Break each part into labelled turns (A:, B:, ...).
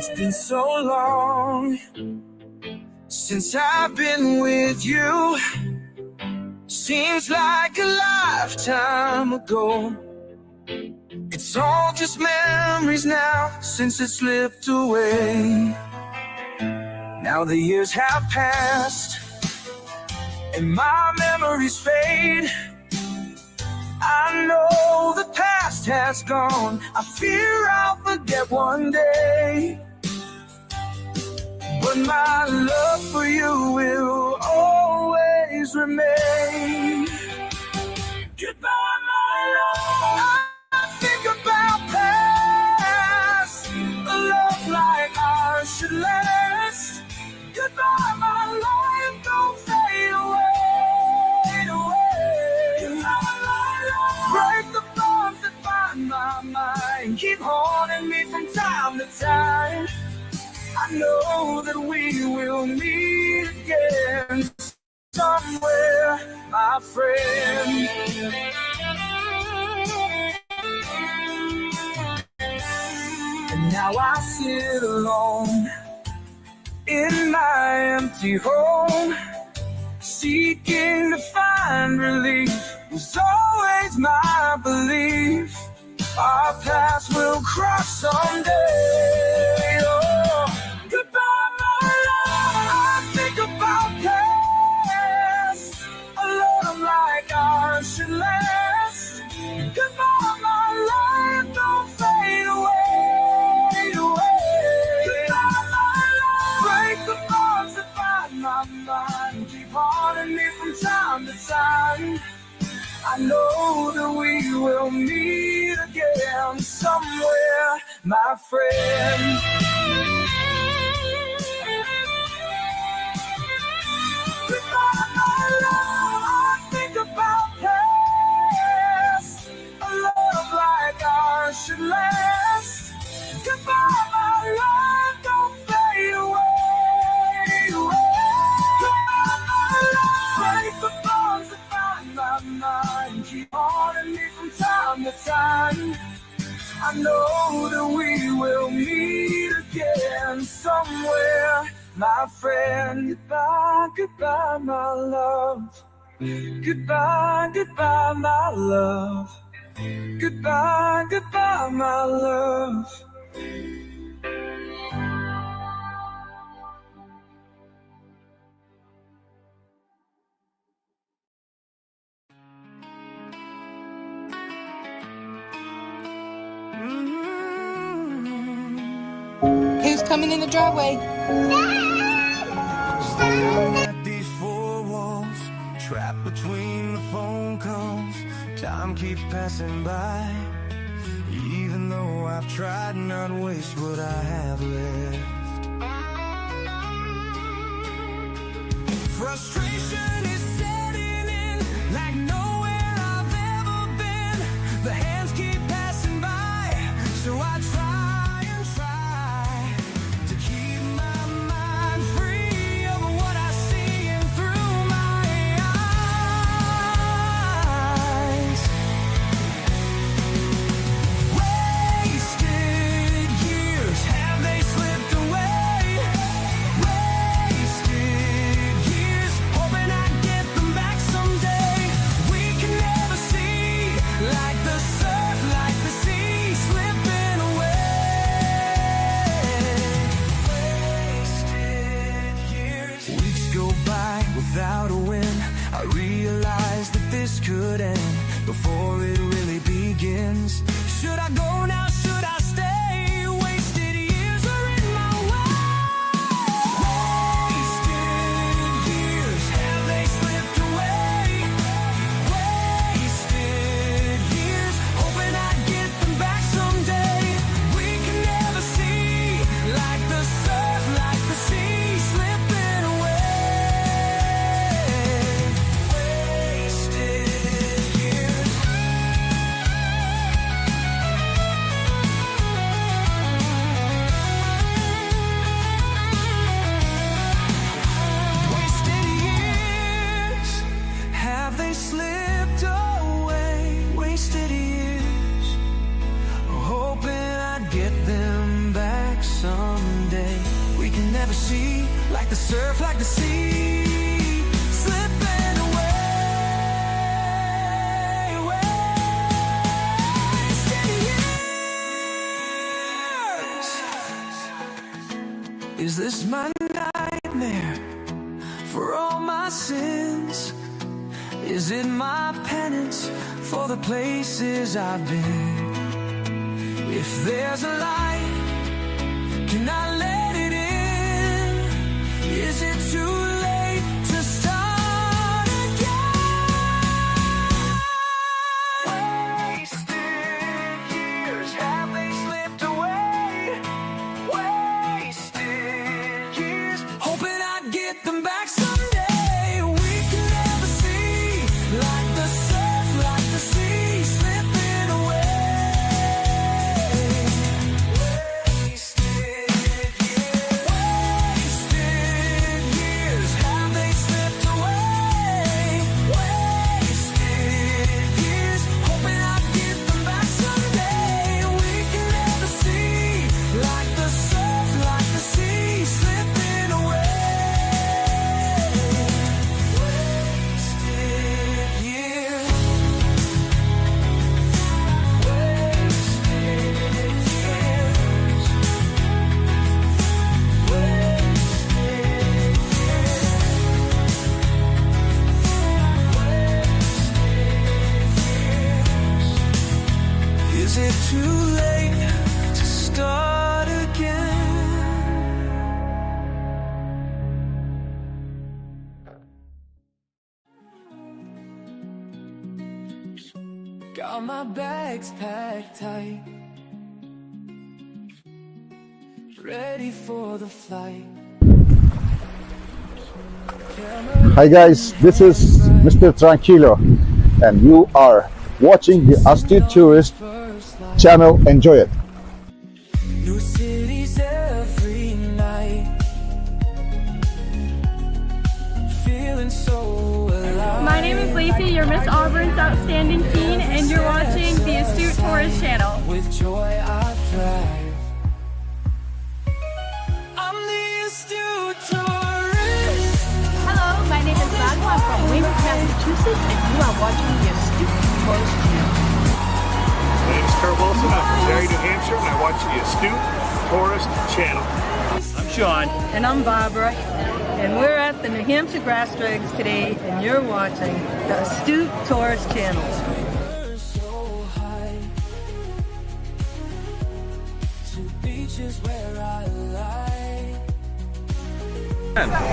A: It's been so long since I've been with you. Seems like a lifetime ago. It's all just memories now since it slipped away. Now the years have passed and my memories fade. I know the past has gone. I fear I'll forget one day. But my love for you will always remain. Goodbye, my love. I think about past. A love like ours should last. Goodbye, my life, don't fade away, Goodbye, my love. Break the bonds that bind my mind. Keep haunting me from time to time. I know that we will meet again somewhere, my friend. And now I sit alone in my empty home, seeking to find relief. Was always my belief. Our paths will cross someday. Oh, goodbye, my love. I think about past. A love like ours should last. Goodbye, my life, don't fade away, Goodbye, my love. Break the bonds that bind my mind. Keep haunting me from time to time. I know that we will meet again somewhere, my friend. Goodbye, my love. I think about past. A love like ours should last. Goodbye, my love, don't fade away, Goodbye, my love. Break the bonds that bind my mind. Keep haunting me from time to time. I know that we will meet again somewhere, my friend. Goodbye, goodbye, my love. Goodbye, goodbye, my love. Goodbye, goodbye, my love.
B: Who's coming in the driveway?
C: Staring at these four walls, trapped between the phone calls. Time keeps passing by, even though I've tried not to waste what I have left. Frustration is setting in like nowhere I've ever been. The hands keep passing by, so I try to keep my mind free of what I see and through my eyes. Wasted years, have they slipped away? Wasted years, hoping I'd get them back someday. We can never see like the surf, like the sea slipping away. Wasted years. Weeks go by without a win. I realize that this could end before it really begins. Should I go now? Should I stay? Wasted years are in my way. Wasted years, have they slipped away? Wasted years, hoping I'd get them back someday. We can never see like the surf, like the sea slipping away. Wasted years. surf like the sea, slipping away, wasted years. Is this my nightmare for all my sins? Is it my penance for the places I've been? If there's a light, can I let it in? Is it too late to start again? Wasted years, have they slipped away? Wasted years, hoping I'd get them back someday. We can never see, like the surf, like the sea, slipping away. Is it too late to start again? Got my bags packed tight, ready for the flight.
D: Hi guys, this is Mr. Tranquilo and you are watching the Astute Tourist channel. Enjoy it.
C: New cities every night, feeling so alive.
E: My name is Lacey, you're Miss Auburn's Outstanding Teen, and you're watching the Astute Tourist channel.
C: With joy I thrive. I'm the Astute Tourist.
E: Hello, my name is Magma. I'm from Weymouth, Massachusetts, and you are watching the Astute Tourist channel.
F: My name is Kurt Wilson. I'm from Derry, New Hampshire, and I watch the Astute Tourist channel.
G: I'm Sean.
H: And I'm Barbara, and we're at the New Hampshire Grass Drags today, and you're watching the Astute Tourist channel.
C: So high to beaches where I lie.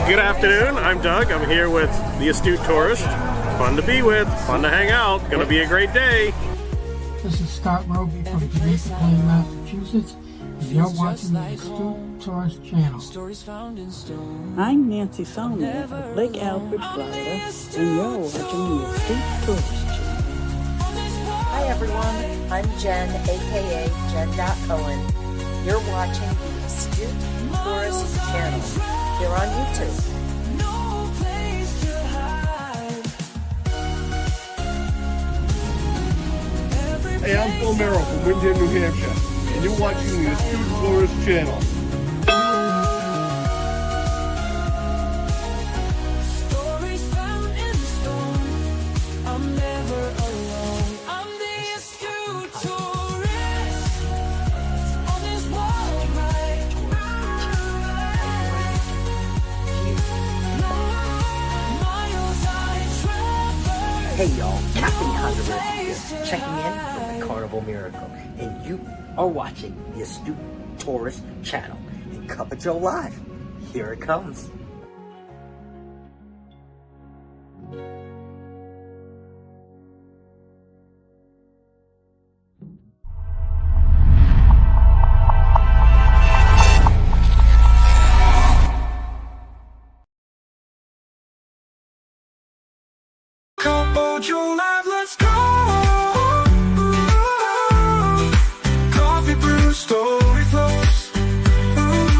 F: Good afternoon. I'm Doug. I'm here with the Astute Tourist. Fun to be with. Fun to hang out. Gonna be a great day.
I: This is Scott Roby from Jamaica Plain, Massachusetts, and you're watching the Astute Tourist channel.
C: Stories found in stone.
J: I'm Nancy Solomon of Lake Alfred, Florida, and you're watching the Astute Tourist channel.
K: Hi everyone, I'm Jen, aka Jen.Cohen. You're watching the Astute Tourist channel here on YouTube.
C: No place to hide.
F: Hey, I'm Phil Merrill from Windham, New Hampshire, and you're watching the Astute Tourist channel.
C: Stories found in stone. I'm never alone. I'm the Astute Tourist on this wild ride. Miles I traverse.
K: Hey y'all, Captain Controversy here, checking in from the Carnival Miracle, and you are watching the Astute Tourist channel. And Cup of Joe Live, here it comes.
C: Cup of Joe Live, let's go. Coffee brew, story flows.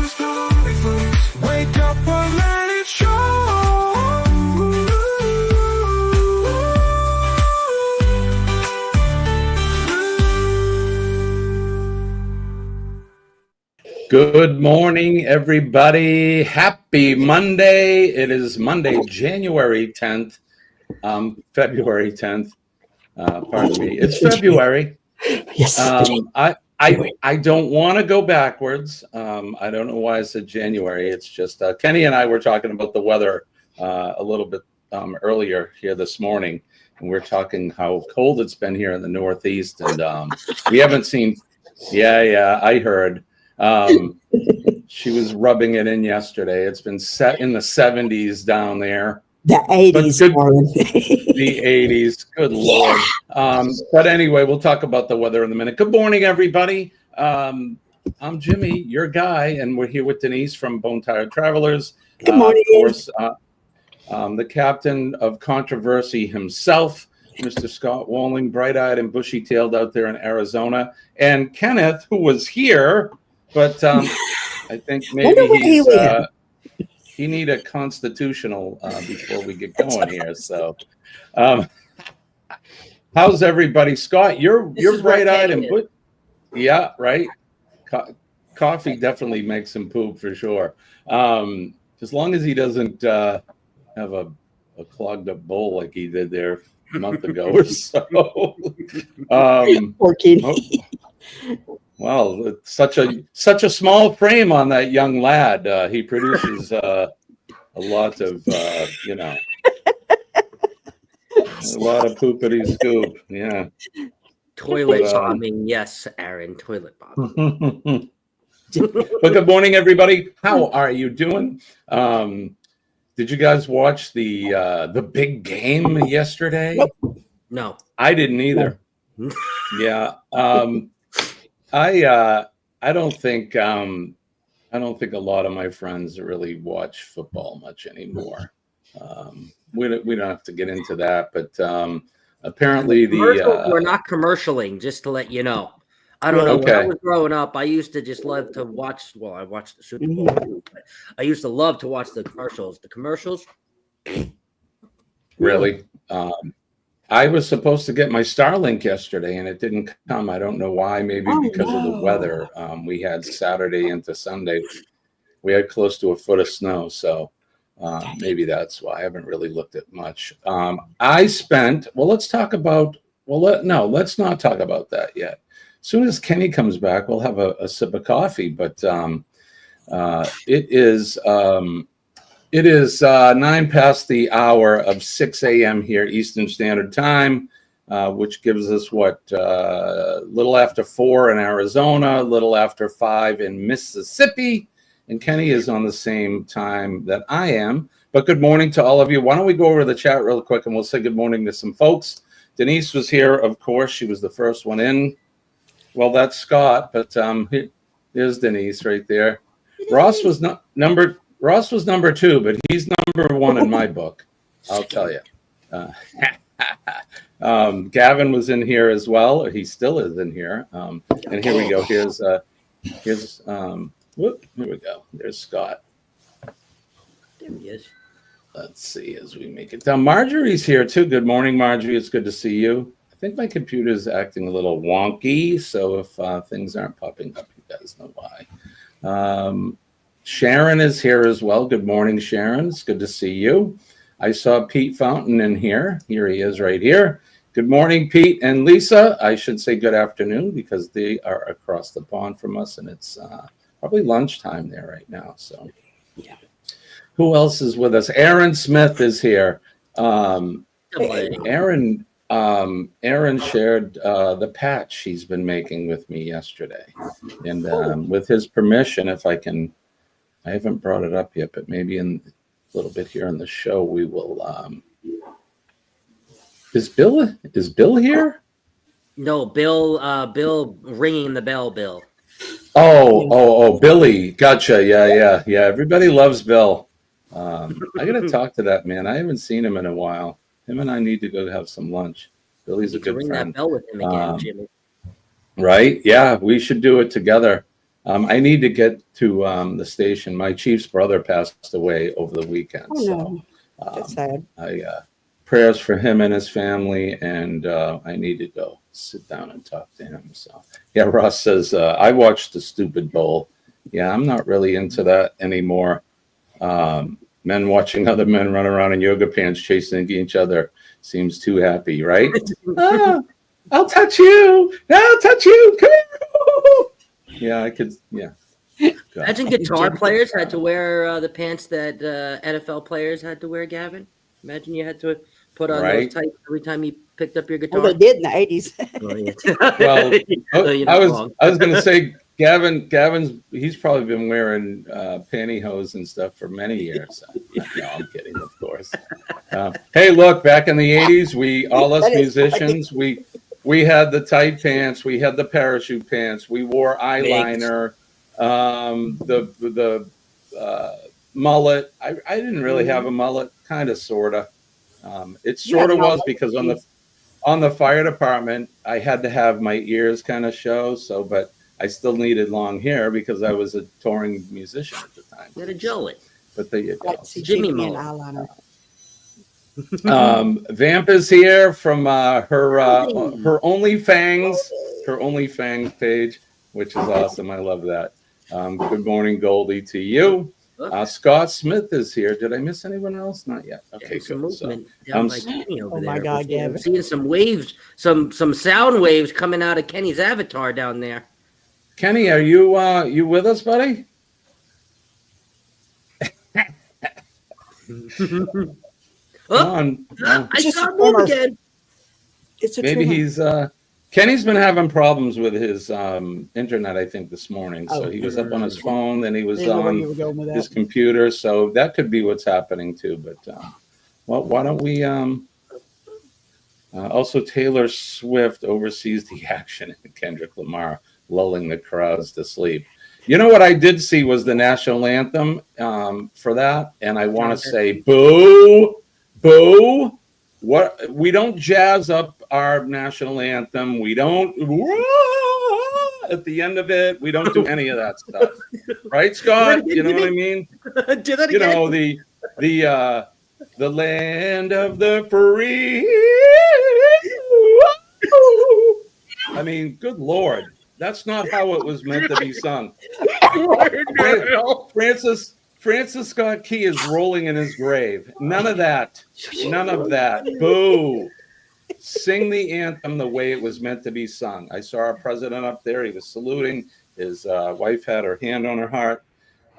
C: Story flows. Wake up and let it show.
G: Good morning, everybody. Happy Happy Monday. It is Monday, January 10th, February 10th. Pardon me. It's February.
J: Yes.
G: I don't want to go backwards. I don't know why I said January. It's just Kenny and I were talking about the weather a little bit earlier here this morning, and we're talking how cold it's been here in the Northeast, and we haven't seen. Yeah, I heard. She was rubbing it in yesterday. It's been set in the 70s down there.
J: The 80s.
G: The 80s. Good Lord. But anyway, we'll talk about the weather in a minute. Good morning, everybody. I'm Jimmy, your guy, and we're here with Denise from Bone Tired Travelers.
J: Good morning.
G: Of course, the captain of controversy himself, Mr. Scott Walling, bright-eyed and bushy-tailed out there in Arizona. And Kenneth, who was here, but I think maybe he need a constitutional before we get going here. So, how's everybody? Scott, you're bright-eyed and yeah, right. Coffee definitely makes him poop for sure. As long as he doesn't have a clogged-up bowl like he did there a month ago or so.
J: Poor kitty.
G: Well, it's such a small frame on that young lad. He produces a lot of a lot of poopity scoop. Yeah.
K: Toilet bombing, yes, Aaron. Toilet bombing.
G: But good morning, everybody. How are you doing? Did you guys watch the big game yesterday?
K: No,
G: I didn't either. Yeah. I don't think a lot of my friends really watch football much anymore. We don't have to get into that, but apparently
K: we're not commercialing. Just to let you know, I don't know.
G: Okay.
K: When I was growing up, I used to just love to watch. Well, I watched the Super Bowl too, but I used to love to watch the commercials. The commercials.
G: Really. I was supposed to get my Starlink yesterday, and it didn't come. I don't know why. Maybe because of the weather. We had Saturday into Sunday. We had close to a foot of snow, so maybe that's why. I haven't really looked at much. Let's talk about. Let's not talk about that yet. As soon as Kenny comes back, we'll have a sip of coffee. But it is 9 past the hour of 6 a.m. here Eastern Standard Time, which gives us little after 4 in Arizona, little after 5 in Mississippi, and Kenny is on the same time that I am. But good morning to all of you. Why don't we go over the chat real quick and we'll say good morning to some folks. Denise was here, of course. She was the first one in. Well, that's Scott, but here's Denise right there. Ross was number 2, but he's number 1 in my book. I'll tell you. Gavin was in here as well, or he still is in here. And here we go. Here we go. There's Scott.
K: There he is.
G: Let's see as we make it down. Marjorie's here too. Good morning, Marjorie. It's good to see you. I think my computer is acting a little wonky, so if things aren't popping up, you guys know why. Sharon is here as well. Good morning, Sharon. It's good to see you. I saw Pete Fountain in here. Here he is right here. Good morning, Pete and Lisa. I should say good afternoon because they are across the pond from us, and it's probably lunchtime there right now. So, yeah. Who else is with us? Aaron Smith is here. Aaron shared the patch he's been making with me yesterday. And with his permission, if I can... I haven't brought it up yet, but maybe in a little bit here on the show, we will. Is Bill here?
K: No, Bill ringing the bell, Bill.
G: Oh, Billy. Gotcha. Yeah. Everybody loves Bill. I got to talk to that man. I haven't seen him in a while. Him and I need to go have some lunch. Billy's a good friend.
K: Ring that bell with him again, Jimmy.
G: Right? Yeah, we should do it together. I need to get to the station. My chief's brother passed away over the weekend.
J: Oh, no. That's sad.
G: Prayers for him and his family, and I need to go sit down and talk to him. So, yeah, Ross says, I watched the stupid bowl. Yeah, I'm not really into that anymore. Men watching other men run around in yoga pants chasing each other seems too happy, right? Ah, I'll touch you. No, I'll touch you. Come here. Yeah, I could. Yeah.
K: Imagine guitar players had to wear the pants that NFL players had to wear, Gavin. Imagine you had to put on those tights every time you picked up your guitar.
J: Well, they did in the 80s.
G: Well, I was going to say, Gavin's he's probably been wearing pantyhose and stuff for many years. No, I'm kidding, of course. Hey, look, back in the 80s, all us musicians, we had the tight pants, we had the parachute pants, we wore eyeliner, the mullet. I didn't really have a mullet, kind of, sort of. It sort of was because on the fire department, I had to have my ears kind of show. So, but I still needed long hair because I was a touring musician at the time.
K: You had a gel it.
G: But there you go.
K: Jimmy
J: eyeliner.
G: Vamp is here from her OnlyFangs, page, which is awesome. I love that. Good morning, Goldie, to you. Scott Smith is here. Did I miss anyone else? Not yet. Okay, good.
K: Movement down by Kenny over there.
J: My God, Gavin.
K: I'm seeing some waves, some sound waves coming out of Kenny's avatar down there.
G: Kenny, are you with us, buddy?
K: I saw him move again.
G: Maybe he's Kenny's been having problems with his internet, I think, this morning. So he was up on his phone, then he was on his computer. So that could be what's happening too. But well, why don't we also Taylor Swift oversees the action in Kendrick Lamar, lulling the crowds to sleep. You know what I did see was the national anthem for that, and I want to say boo, boo. What, we don't jazz up our national anthem. We don't at the end of it. We don't do any of that stuff, right, Scott? You know what I mean?
K: Do that again.
G: You know the land of the free. I mean, good Lord, that's not how it was meant to be sung. Francis Scott Key is rolling in his grave. None of that. None of that. Boo. Sing the anthem the way it was meant to be sung. I saw our president up there. He was saluting. His wife had her hand on her heart.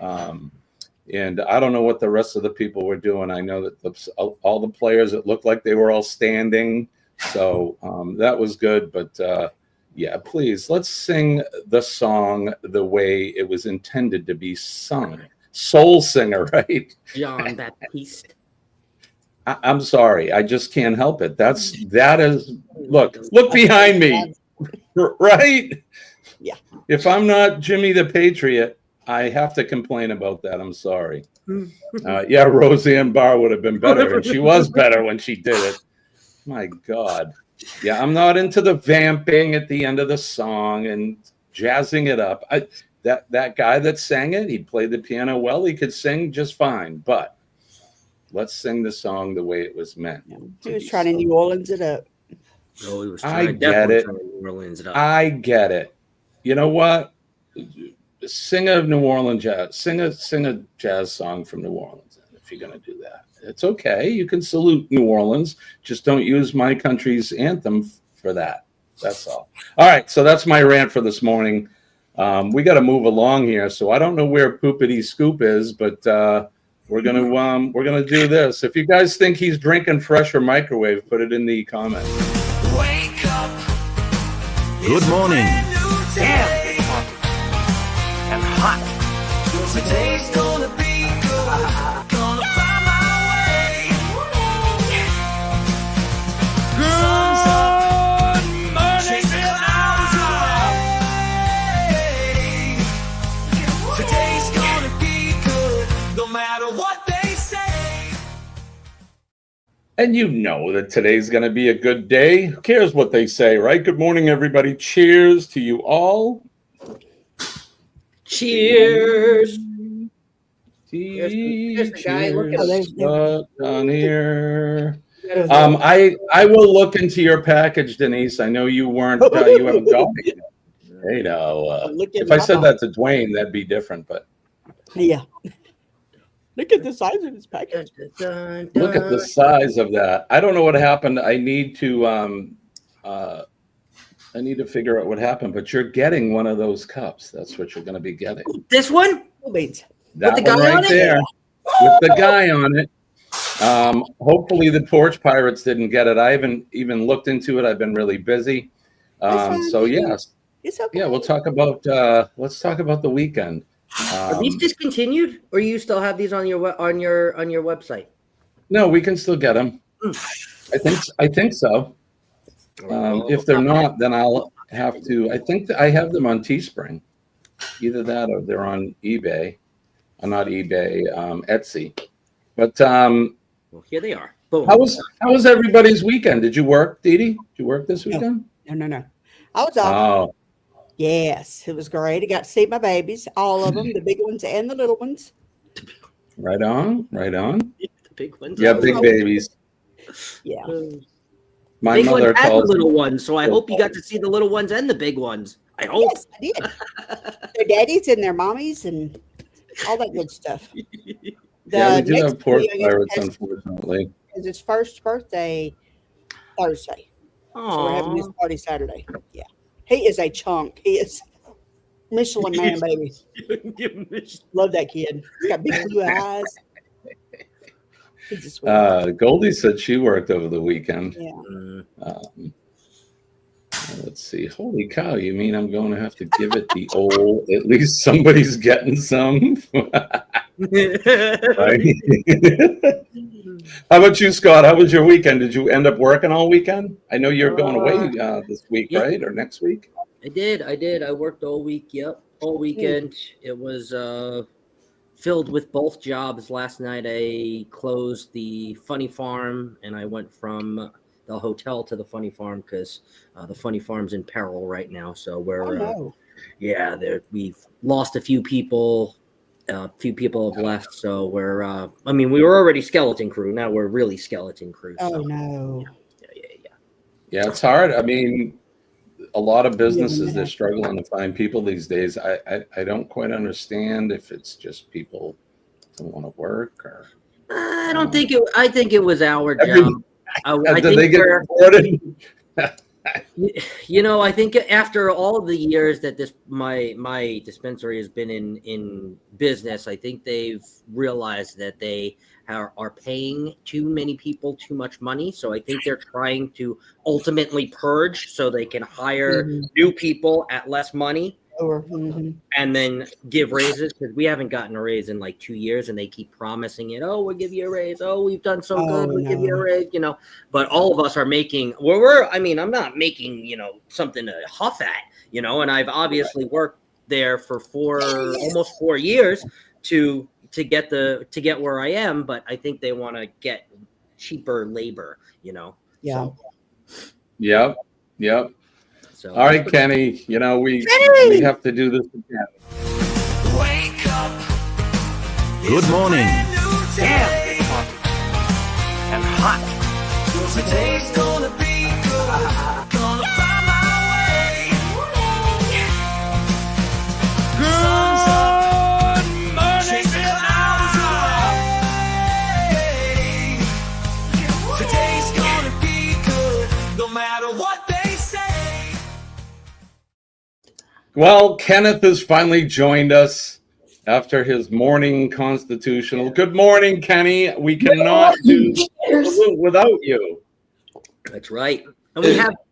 G: And I don't know what the rest of the people were doing. I know that all the players, it looked like they were all standing. So that was good. But yeah, please, let's sing the song the way it was intended to be sung. Soul singer, right?
K: John Baptiste.
G: I'm sorry, I just can't help it. That is look behind me, right?
J: Yeah.
G: If I'm not Jimmy the Patriot, I have to complain about that. I'm sorry. Yeah, Roseanne Barr would have been better, and she was better when she did it. My God. Yeah, I'm not into the vamping at the end of the song and jazzing it up. That guy that sang it, he played the piano well. He could sing just fine, but let's sing the song the way it was meant.
J: He was trying to New Orleans it up.
K: Oh, he was
G: I get it.
K: New Orleans it up.
G: I get it. You know what? Sing a New Orleans jazz. Sing a jazz song from New Orleans if you're going to do that. It's okay. You can salute New Orleans. Just don't use my country's anthem for that. That's all. All right. So that's my rant for this morning. We got to move along here. So I don't know where Poopity Scoop is, but we're gonna do this. If you guys think he's drinking fresh or microwave, put it in the comments.
C: Wake up.
A: Good morning.
C: Damn. And hot. Today's gonna be good. Gonna find my way. Good morning. Chase the clouds away. Today's gonna be good. No matter what they say.
G: And you know that today's going to be a good day. Who cares what they say, right? Good morning, everybody. Cheers to you all.
K: Cheers.
G: Here's
K: the guy looking
G: down here. I will look into your package, Denise. I know you weren't. You haven't got it yet. Hey, now, if I said that to Dwayne, that'd be different. But
J: yeah. Look at the size of his package.
G: Look at the size of that. I don't know what happened. I need to figure out what happened, but you're getting one of those cups. That's what you're going to be getting.
K: This one?
G: That
K: the guy
G: one right
K: on it?
G: there. With the guy on it. Hopefully the Porch Pirates didn't get it. I haven't even looked into it. I've been really busy. So yes.
J: It's okay.
G: Yeah, we'll talk about let's talk about the weekend.
K: Are these discontinued, or you still have these on your website?
G: No, we can still get them. I think so. If they're not, then I'll have to. I think that I have them on Teespring. Either that or they're on eBay. Not eBay, Etsy. But
K: well, here they are. Boom.
G: How was everybody's weekend? Did you work, Dee Dee? Did you work this weekend?
J: No. I was off.
G: Oh,
J: Yes, it was great. I got to see my babies, all of them, the big ones and the little ones.
G: right on.
K: The big ones.
G: Yeah, big babies.
J: Yeah.
G: My
K: Big
G: mother
K: ones and the
G: calls
K: little ones, so I hope you got to see the little ones and the big ones. I hope.
J: Yes, I did. Their daddies and their mommies and all that good stuff.
G: Yeah, we do
J: next
G: have Porch
J: week I get to
G: Pirates,
J: test
G: unfortunately.
J: It's his first birthday Thursday. So we're having this party Saturday. Yeah. He is a chunk. He is Michelin man, baby. Love that kid. He's got big blue eyes. He's a sweet.
G: Goldie said she worked over the weekend.
J: Yeah.
G: Let's see. Holy cow, you mean I'm going to have to give it the old, at least somebody's getting some? Right? How about you, Scott? How was your weekend? Did you end up working all weekend? I know you're going away this week,
K: yeah.
G: right? Or next week?
K: I did. I worked all week. Yep. All weekend. It was filled with both jobs. Last night I closed the Funny Farm and I went from the hotel to the Funny Farm because the Funny Farm's in peril right now. So we're, we've lost a few people. A few people have left. So we're, we were already skeleton crew. Now we're really skeleton crew. So.
J: Oh, no.
G: Yeah, it's hard. I mean, a lot of businesses, they're struggling to find people these days. I don't quite understand if it's just people don't want to work or.
K: I don't think it. I think it was our job. I
G: Did
K: think
G: they get reported?
K: I think after all of the years that my dispensary has been in business, I think they've realized that they are paying too many people too much money. So I think they're trying to ultimately purge so they can hire new people at less money. And then give raises, because we haven't gotten a raise in like 2 years and they keep promising it. Oh, we'll give you a raise. Oh, we've done so good. We'll give you a raise, but all of us are making I'm not making, something to huff at, and I've obviously worked there for almost 4 years to get where I am, but I think they want to get cheaper labor,
J: Yeah.
K: So.
G: Yep.
K: So,
G: all right, Kenny, we have to do this again.
C: Wake up.
A: Good morning.
C: Damn. And hot. Today's gonna be good. Gonna find my way. Good morning, today's gonna be good. No matter what they say.
G: Well, Kenneth has finally joined us after his morning constitutional. Good morning, Kenny. We cannot do without you.
K: That's right. And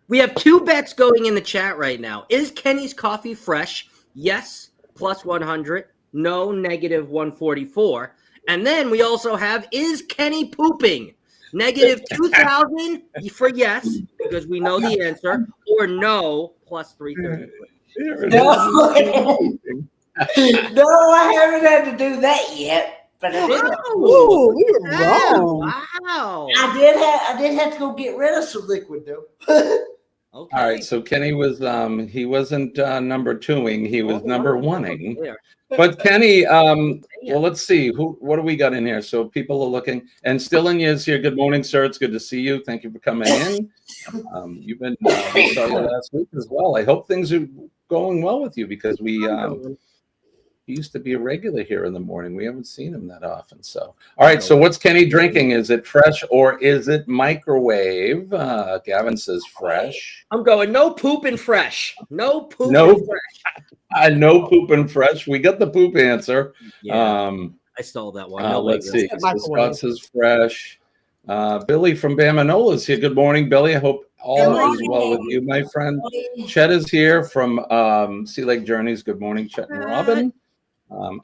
K: we have two bets going in the chat right now. Is Kenny's coffee fresh? Yes, plus 100. No, negative 144. And then we also have, is Kenny pooping? Negative 2,000 for yes, because we know the answer, or no, plus 333.
L: No, I haven't had to do that yet, but I did.
J: Ooh, we were wrong.
K: Wow.
L: I did have to go get rid of some liquid though.
K: Okay.
G: All right, so Kenny was he wasn't number twoing, he was number oneing. But Kenny, well, let's see what do we got in here? So people are looking, and Stilling is here. Good morning, sir. It's good to see you. Thank you for coming in. You've been started last week as well. I hope things are going well with you because we He used to be a regular here in the morning. We haven't seen him that often. So, all right. So, what's Kenny drinking? Is it fresh or is it microwave? Gavin says fresh.
K: I'm going no poop and fresh. No poop
G: No,
K: and fresh.
G: no poop and fresh. We got the poop answer.
K: Yeah, I stole that one. No
G: Let's
K: way,
G: see.
K: girl.
G: So Scott says fresh. Billy from Bamanola's here. Good morning, Billy. I hope all is well with you, my friend. Chet is here from Sea Lake Journeys. Good morning, Chet and Robin.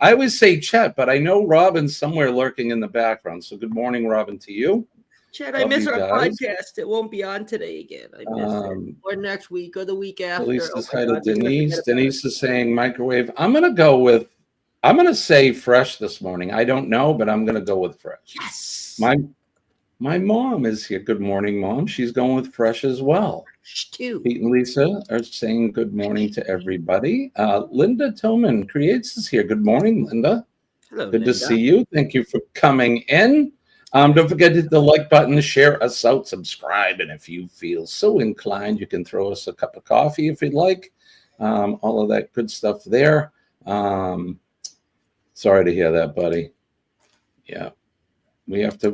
G: I always say Chet, but I know Robin's somewhere lurking in the background. So good morning, Robin, to you.
K: Chet, I
G: Love
K: miss
G: you
K: our
G: guys.
K: podcast. It won't be on today again. I miss it. Or next week or the week after.
G: Elise
K: Oh
G: says
K: my
G: hi to
K: God, you're gonna
G: Denise.
K: forget about
G: Denise is saying microwave. I'm going to say fresh this morning. I don't know, but I'm going to go with fresh.
K: Yes.
G: My mom is here. Good morning, Mom. She's going with fresh as well.
K: Too.
G: Pete and Lisa are saying good morning to everybody. Linda Tillman Creates is here. Good morning, Linda.
K: Hello,
G: Good to
K: Linda.
G: see you. Thank you for coming in. Don't forget to hit the like button, share us out, subscribe, and if you feel so inclined, you can throw us a cup of coffee if you'd like. All of that good stuff there. Sorry to hear that, buddy. Yeah. We have to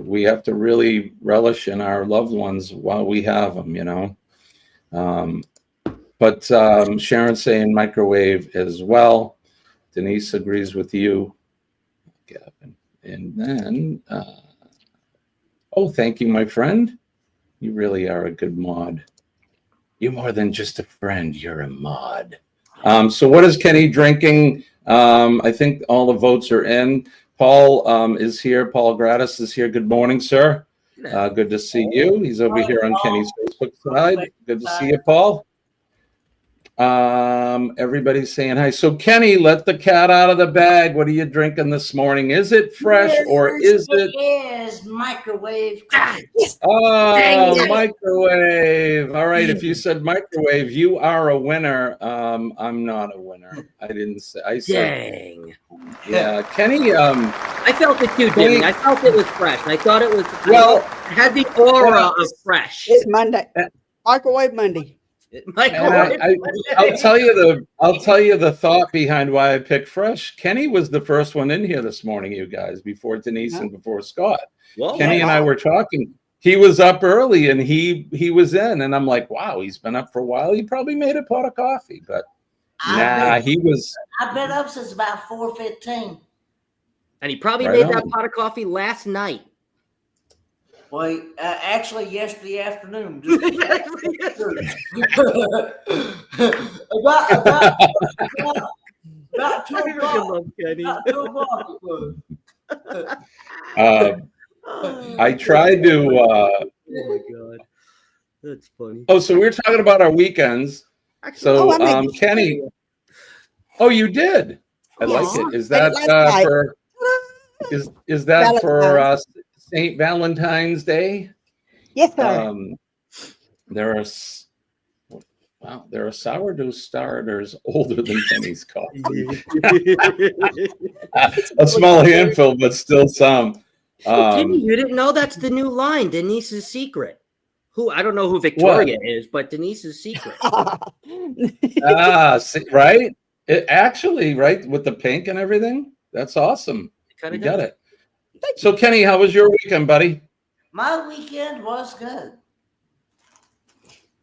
G: really relish in our loved ones while we have them, you know. But Sharon's saying microwave as well. Denise agrees with you, Gavin. And then, thank you, my friend. You really are a good mod. You're more than just a friend. You're a mod. So what is Kenny drinking? I think all the votes are in. Paul is here. Paul Gratis is here. Good morning, sir. Good to see you. He's over here on Kenny's Facebook side. Good to see you, Paul. Everybody's saying hi. So Kenny, let the cat out of the bag. What are you drinking this morning? Is it fresh or is it?
L: Is microwave coffee.
G: Oh, microwave. All right. If you said microwave, you are a winner. I'm not a winner. I didn't say. I said.
K: Dang.
G: Yeah, Kenny.
K: I felt it too, Jimmy. I felt it was fresh. I thought it was.
G: Well,
K: it had the aura of fresh.
J: It's Monday. Microwave Monday.
G: And I'll tell you the thought behind why I picked fresh. Kenny was the first one in here this morning, you guys, before Denise and before Scott.
K: Well,
G: Kenny and I were talking. He was up early and he was in, and I'm like, wow, he's been up for a while. He probably made a pot of coffee, but he was.
L: I've been up since about 4:15.
K: And he probably made that pot of coffee last night.
L: Well, actually, yesterday afternoon. About 2 o'clock.
G: I tried to.
K: Oh my God, that's funny.
G: Oh, so we were talking about our weekends. So, Kenny. Oh, you did. I like it. Is that for? Is that for St. Valentine's Day?
J: Yes, sir.
G: There are sourdough starters older than Kenny's coffee. A small handful, but still some.
K: Jimmy, you didn't know that's the new line, Denise's Secret. Who I don't know who Victoria is, but Denise's Secret.
G: Right? It actually, right, with the pink and everything. That's awesome. You got it. So, Kenny, how was your weekend, buddy?
L: My weekend was good.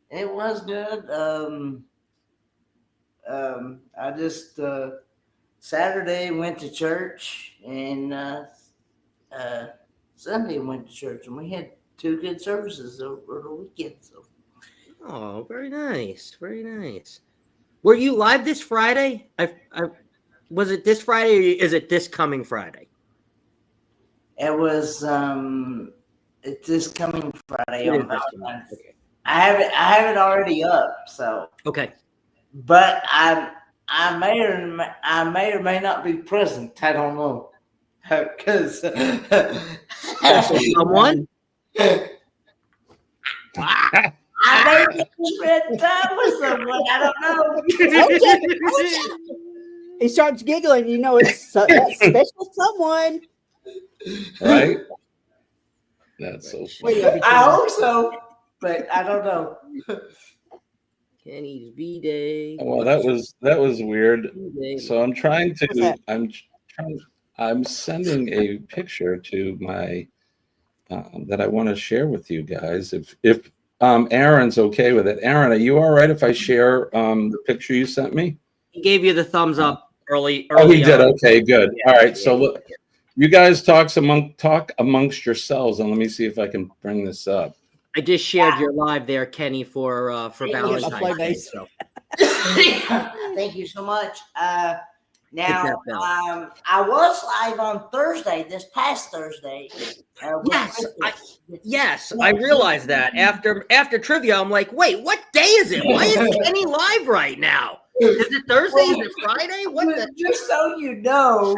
L: It was good. I just Saturday went to church and Sunday went to church, and we had 2 good services over the weekend. So,
K: oh, very nice, very nice. Were you live this Friday? Was it this Friday, or is it this coming Friday?
L: It was it's this coming Friday on Valentine's.
K: Okay.
L: I have it already up, so
K: okay.
L: But I may or may not be present. I don't know, because
K: someone.
L: I may spend time with someone. I don't know.
J: He starts giggling. You know, it's that special someone.
G: Right? That's so funny.
L: I hope so, but I don't know.
K: Kenny's V-Day.
G: Well, that was weird. So I'm trying to. I'm sending a picture to my that I want to share with you guys. If Aaron's okay with it. Aaron, are you all right if I share the picture you sent me?
K: He gave you the thumbs up early.
G: Oh, he did. Okay, good.
K: Yeah,
G: All right. So look, you guys talk amongst yourselves, and let me see if I can bring this up.
K: I just shared your live there, Kenny, for Valentine's Day. So.
L: Thank you so much. Now, I was live on Thursday, this past Thursday.
K: Yes, I realized that after trivia. I'm like, wait, what day is it? Why is Kenny live right now? Is it Thursday? Is it Friday? What?
L: Just so you know,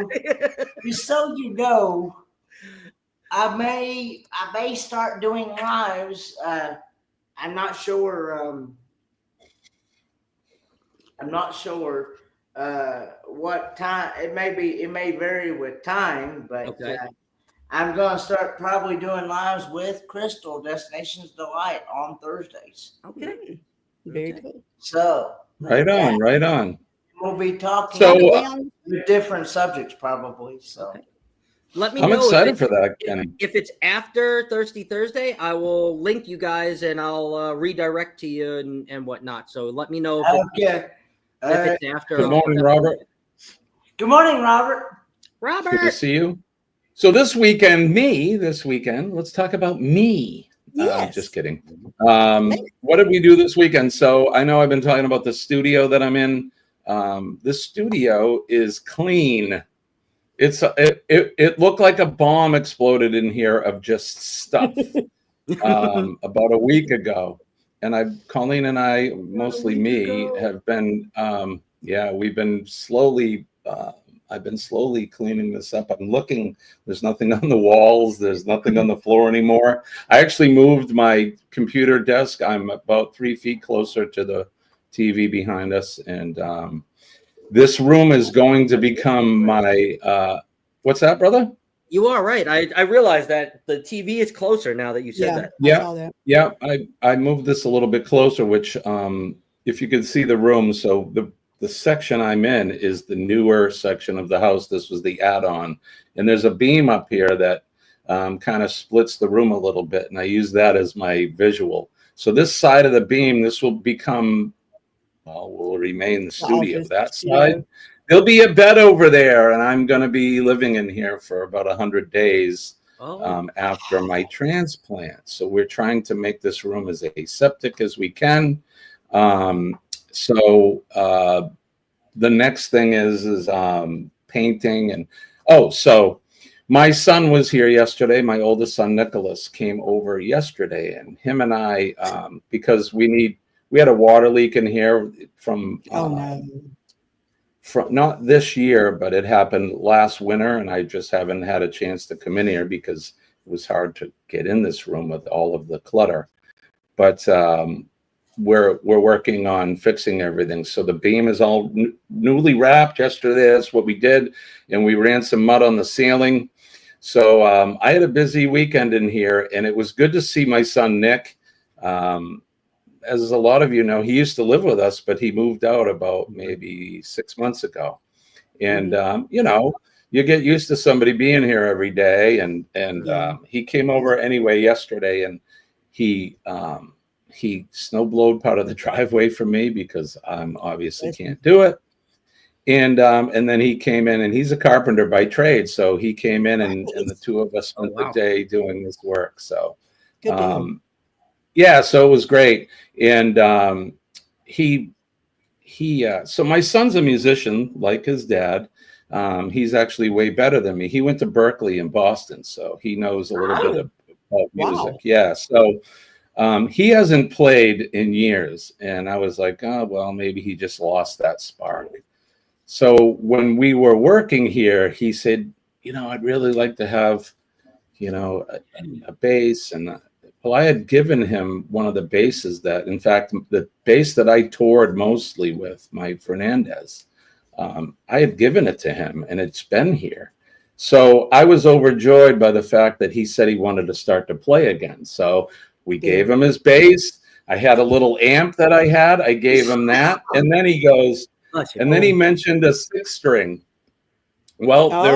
L: I may start doing lives. I'm not sure. What time. It may vary with time, but I'm gonna start probably doing lives with Crystal, Destinations Delight, on Thursdays.
K: Okay,
J: very cool.
L: So
G: right on.
L: We'll be talking with different subjects probably. So
K: let me
G: I'm
K: know.
G: excited for that, Kenny.
K: If it's after Thirsty Thursday, I will link you guys and I'll redirect to you and whatnot. So let me know if it's after.
G: Good morning, Robert.
L: Good morning, Robert.
G: Good to see you. So this weekend, let's talk about me.
J: Yes.
G: Just kidding. What did we do this weekend? So I know I've been talking about the studio that I'm in. This studio is clean. It looked like a bomb exploded in here of just stuff about a week ago. And Colleen and I, mostly me, have been, we've been slowly, I've been slowly cleaning this up. I'm looking, there's nothing on the walls. There's nothing on the floor anymore. I actually moved my computer desk. I'm about 3 feet closer to the TV behind us. And this room is going to become my, what's that, brother?
K: You are right. I realized that the TV is closer now that you said that.
G: Yeah. I moved this a little bit closer, which if you could see the room, so the section I'm in is the newer section of the house. This was the add-on. And there's a beam up here that kind of splits the room a little bit. And I use that as my visual. So this side of the beam, this will become, will remain the studio. That side, there'll be a bed over there. And I'm going to be living in here for about 100 days after my transplant. So we're trying to make this room as aseptic as we can. So the next thing is painting. And so my son was here yesterday. My oldest son, Nicholas, came over yesterday, and him and I, because we had a water leak in here from not this year, but it happened last winter, and I just haven't had a chance to come in here because it was hard to get in this room with all of the clutter. But we're working on fixing everything. So the beam is all newly wrapped. Yesterday, that's what we did. And we ran some mud on the ceiling. So I had a busy weekend in here, and it was good to see my son, Nick. As a lot of you know, he used to live with us, but he moved out about maybe 6 months ago. And, you get used to somebody being here every day. And he came over anyway yesterday, and he snowblowed part of the driveway for me because I'm obviously can't do it. And then he came in, and he's a carpenter by trade. So he came in and the two of us spent the day doing this work. So, so it was great. And so my son's a musician like his dad. He's actually way better than me. He went to Berkeley in Boston, so he knows a little bit about music. Yeah. So he hasn't played in years. And I was like, maybe he just lost that spark. So when we were working here, he said, I'd really like to have, a bass. And I had given him one of the basses that, in fact, the bass that I toured mostly with, my Fernandez, I had given it to him, and it's been here. So I was overjoyed by the fact that he said he wanted to start to play again. So we gave him his bass. I had a little amp that I had. I gave him that, and then he goes, and then he mentioned a 6-string. Well, I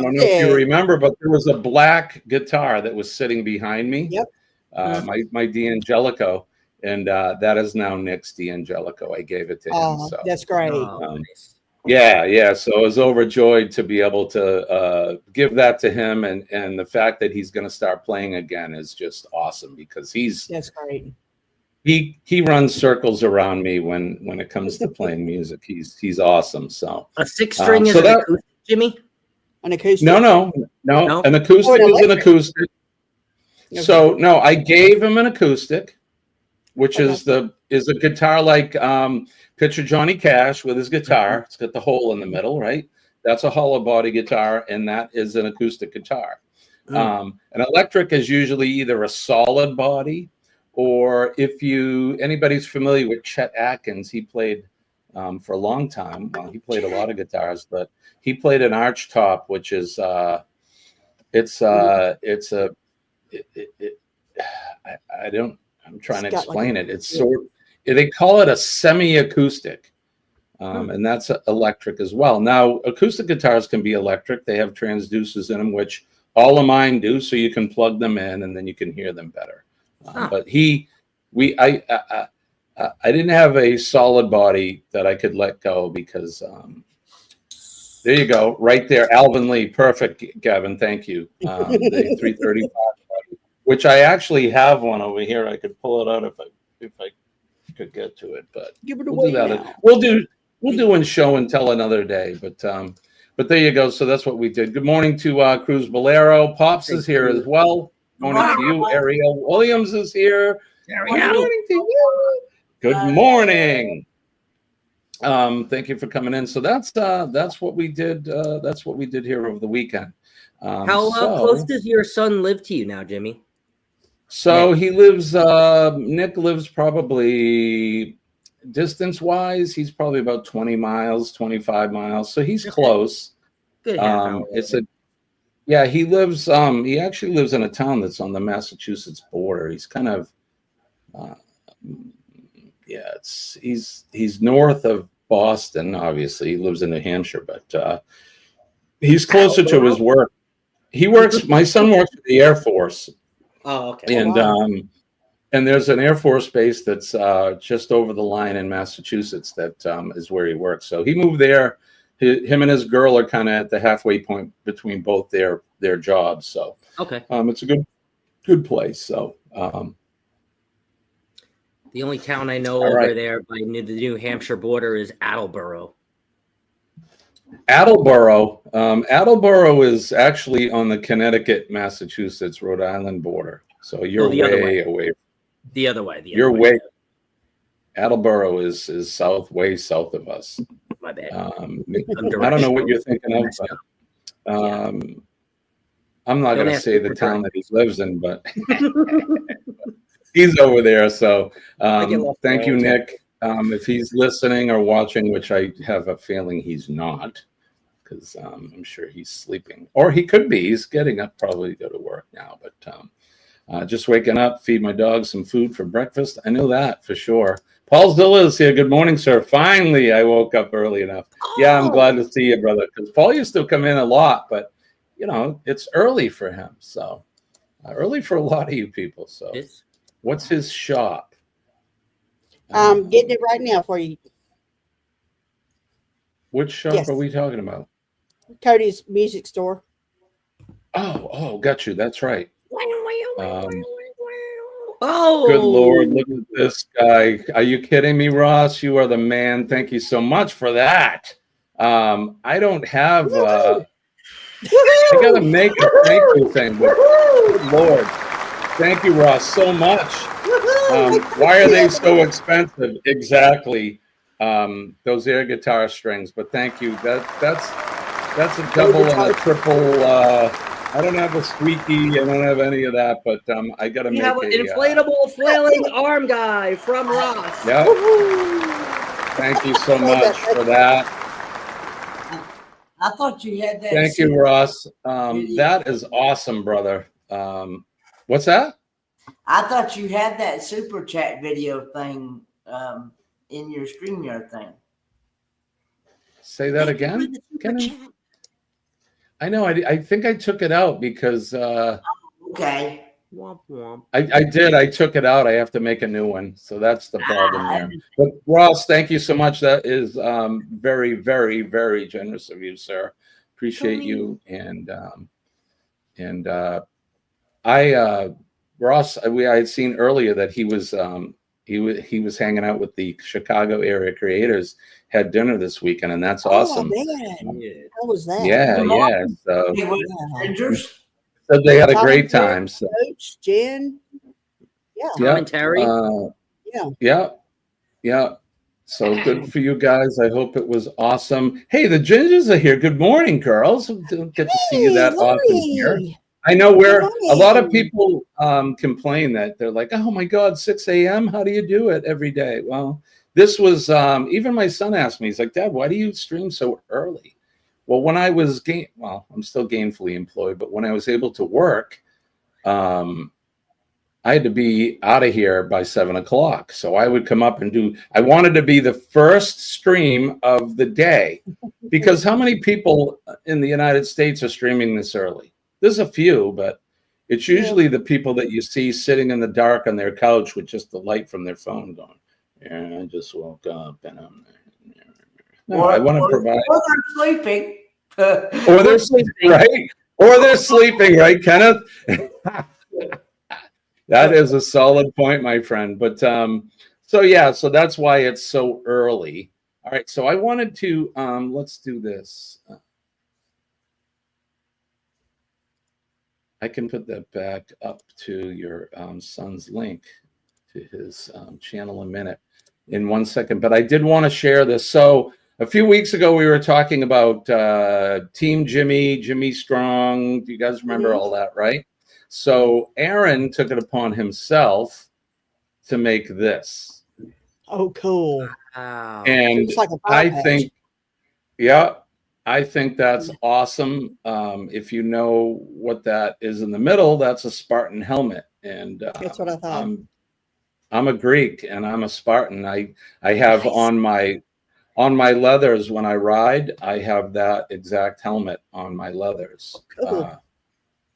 G: don't know if you remember, but there was a black guitar that was sitting behind me.
J: Yep.
G: My D'Angelico, and that is now Nick's D'Angelico. I gave it to him. So
J: that's great.
G: yeah. So I was overjoyed to be able to give that to him, and the fact that he's going to start playing again is just awesome because
J: that's great.
G: He runs circles around me when it comes to playing music. He's awesome. So
K: a 6-string is an acoustic, Jimmy?
J: An acoustic?
G: No. An acoustic is an acoustic. Okay. So no, I gave him an acoustic, which is a guitar like picture Johnny Cash with his guitar. It's got the hole in the middle, right? That's a hollow body guitar, and that is an acoustic guitar. An electric is usually either a solid body, or if anybody's familiar with Chet Atkins, he played for a long time. Well, he played a lot of guitars, but he played an arch top, which is I'm trying to explain it. It's they call it a semi-acoustic, and that's electric as well. Now, acoustic guitars can be electric. They have transducers in them, which all of mine do, so you can plug them in and then you can hear them better. But I didn't have a solid body that I could let go because there you go, right there, Alvin Lee, perfect, Gavin, thank you. The 335, which I actually have one over here. I could pull it out if I could get to it, but
J: give it away now.
G: We'll do in show and tell another day. But there you go. So that's what we did. Good morning to Cruz Bolero. Pops is here as well. Good morning to you. Ariel Williams is here. Good morning to you. Good morning. Thank you for coming in. So that's what we did. That's what we did here over the weekend.
K: How close does your son live to you now, Jimmy?
G: So he lives. Nick lives probably distance-wise. He's probably about 20 miles, 25 miles. So he's close.
K: Good.
G: He lives. He actually lives in a town that's on the Massachusetts border. He's kind of. He's north of Boston. Obviously, he lives in New Hampshire, but he's closer to his work. My son works for the Air Force.
K: Oh, okay.
G: And there's an Air Force base that's just over the line in Massachusetts that is where he works. So he moved there. Him and his girl are kind of at the halfway point between both their jobs. So
K: okay,
G: it's a good place. So
K: the only town I know over there by the New Hampshire border is Attleboro.
G: Attleboro is actually on the Connecticut, Massachusetts, Rhode Island border. So you're way away.
K: The other way.
G: You're way. Attleboro is way south of us.
K: My bad.
G: I don't know what you're thinking of, but I'm not going to say the town that he lives in, but he's over there. So thank you, Nick. If he's listening or watching, which I have a feeling he's not, because I'm sure he's sleeping, or he could be. He's getting up probably to go to work now, but just waking up, feed my dog some food for breakfast. I know that for sure. Paul Zilla is here. Good morning, sir. Finally, I woke up early enough. Yeah, I'm glad to see you, brother, because Paul used to come in a lot, but, it's early for him. So early for a lot of you people. So what's his shop?
J: I'm getting it right now for you.
G: Which shop are we talking about?
J: Cody's Music Store.
G: Oh, got you. That's right.
K: Oh,
G: good Lord, look at this guy. Are you kidding me, Ross? You are the man. Thank you so much for that. I don't have I gotta make a thank you thing, but good Lord. Thank you, Ross, so much. Why are they so expensive? Exactly. Those air guitar strings, but thank you. That's a double and a triple. I don't have a squeaky. I don't have any of that, but I got to make
K: an inflatable flailing arm guy from Ross.
G: Yeah. Thank you so much for that.
L: I thought you had that.
G: Thank you, Ross. That is awesome, brother. What's that?
L: I thought you had that super chat video thing in your StreamYard thing.
G: Say that again? I know. I think I took it out because
L: okay.
K: Womp womp.
G: I did. I took it out. I have to make a new one. So that's the problem there. But Ross, thank you so much. That is very, very, very generous of you, sir. Appreciate you. And Ross, I had seen earlier that he was hanging out with the Chicago area creators, had dinner this weekend, and that's awesome.
J: How was that?
G: Yeah. So
L: Rangers.
G: so they had a great time. So
J: Coach Jen. Yeah.
K: Commentary.
G: Yeah. So good for you guys. I hope it was awesome. Hey, the Gingers are here. Good morning, girls. Don't get to see you that often here. I know where a lot of people complain that they're like, oh my God, 6 a.m. How do you do it every day? Well, this was even my son asked me, he's like, Dad, why do you stream so early? Well, when I was I'm still gainfully employed, but when I was able to work, I had to be out of here by 7 o'clock. So I would come up and I wanted to be the first stream of the day, because how many people in the United States are streaming this early? There's a few, but it's usually the people that you see sitting in the dark on their couch with just the light from their phone going, yeah, I just woke up and I'm no, I want to provide.
L: Or they're sleeping.
G: Or they're sleeping, right? Or they're sleeping, right, Kenneth? That is a solid point, my friend. But so that's why it's so early. All right, so I wanted to let's do this. I can put that back up to your son's link to his channel in 1 second. But I did want to share this. So a few weeks ago, we were talking about Team Jimmy Strong. Do you guys remember all that, right? So Aaron took it upon himself to make this.
J: Oh, cool.
K: Wow.
G: And
J: It's like a
G: I
J: patch.
G: think, I think that's awesome. If you know what that is in the middle, that's a Spartan helmet. And
J: That's what I thought.
G: I'm a Greek and I'm a Spartan. I have on my leathers when I ride, I have that exact helmet on my leathers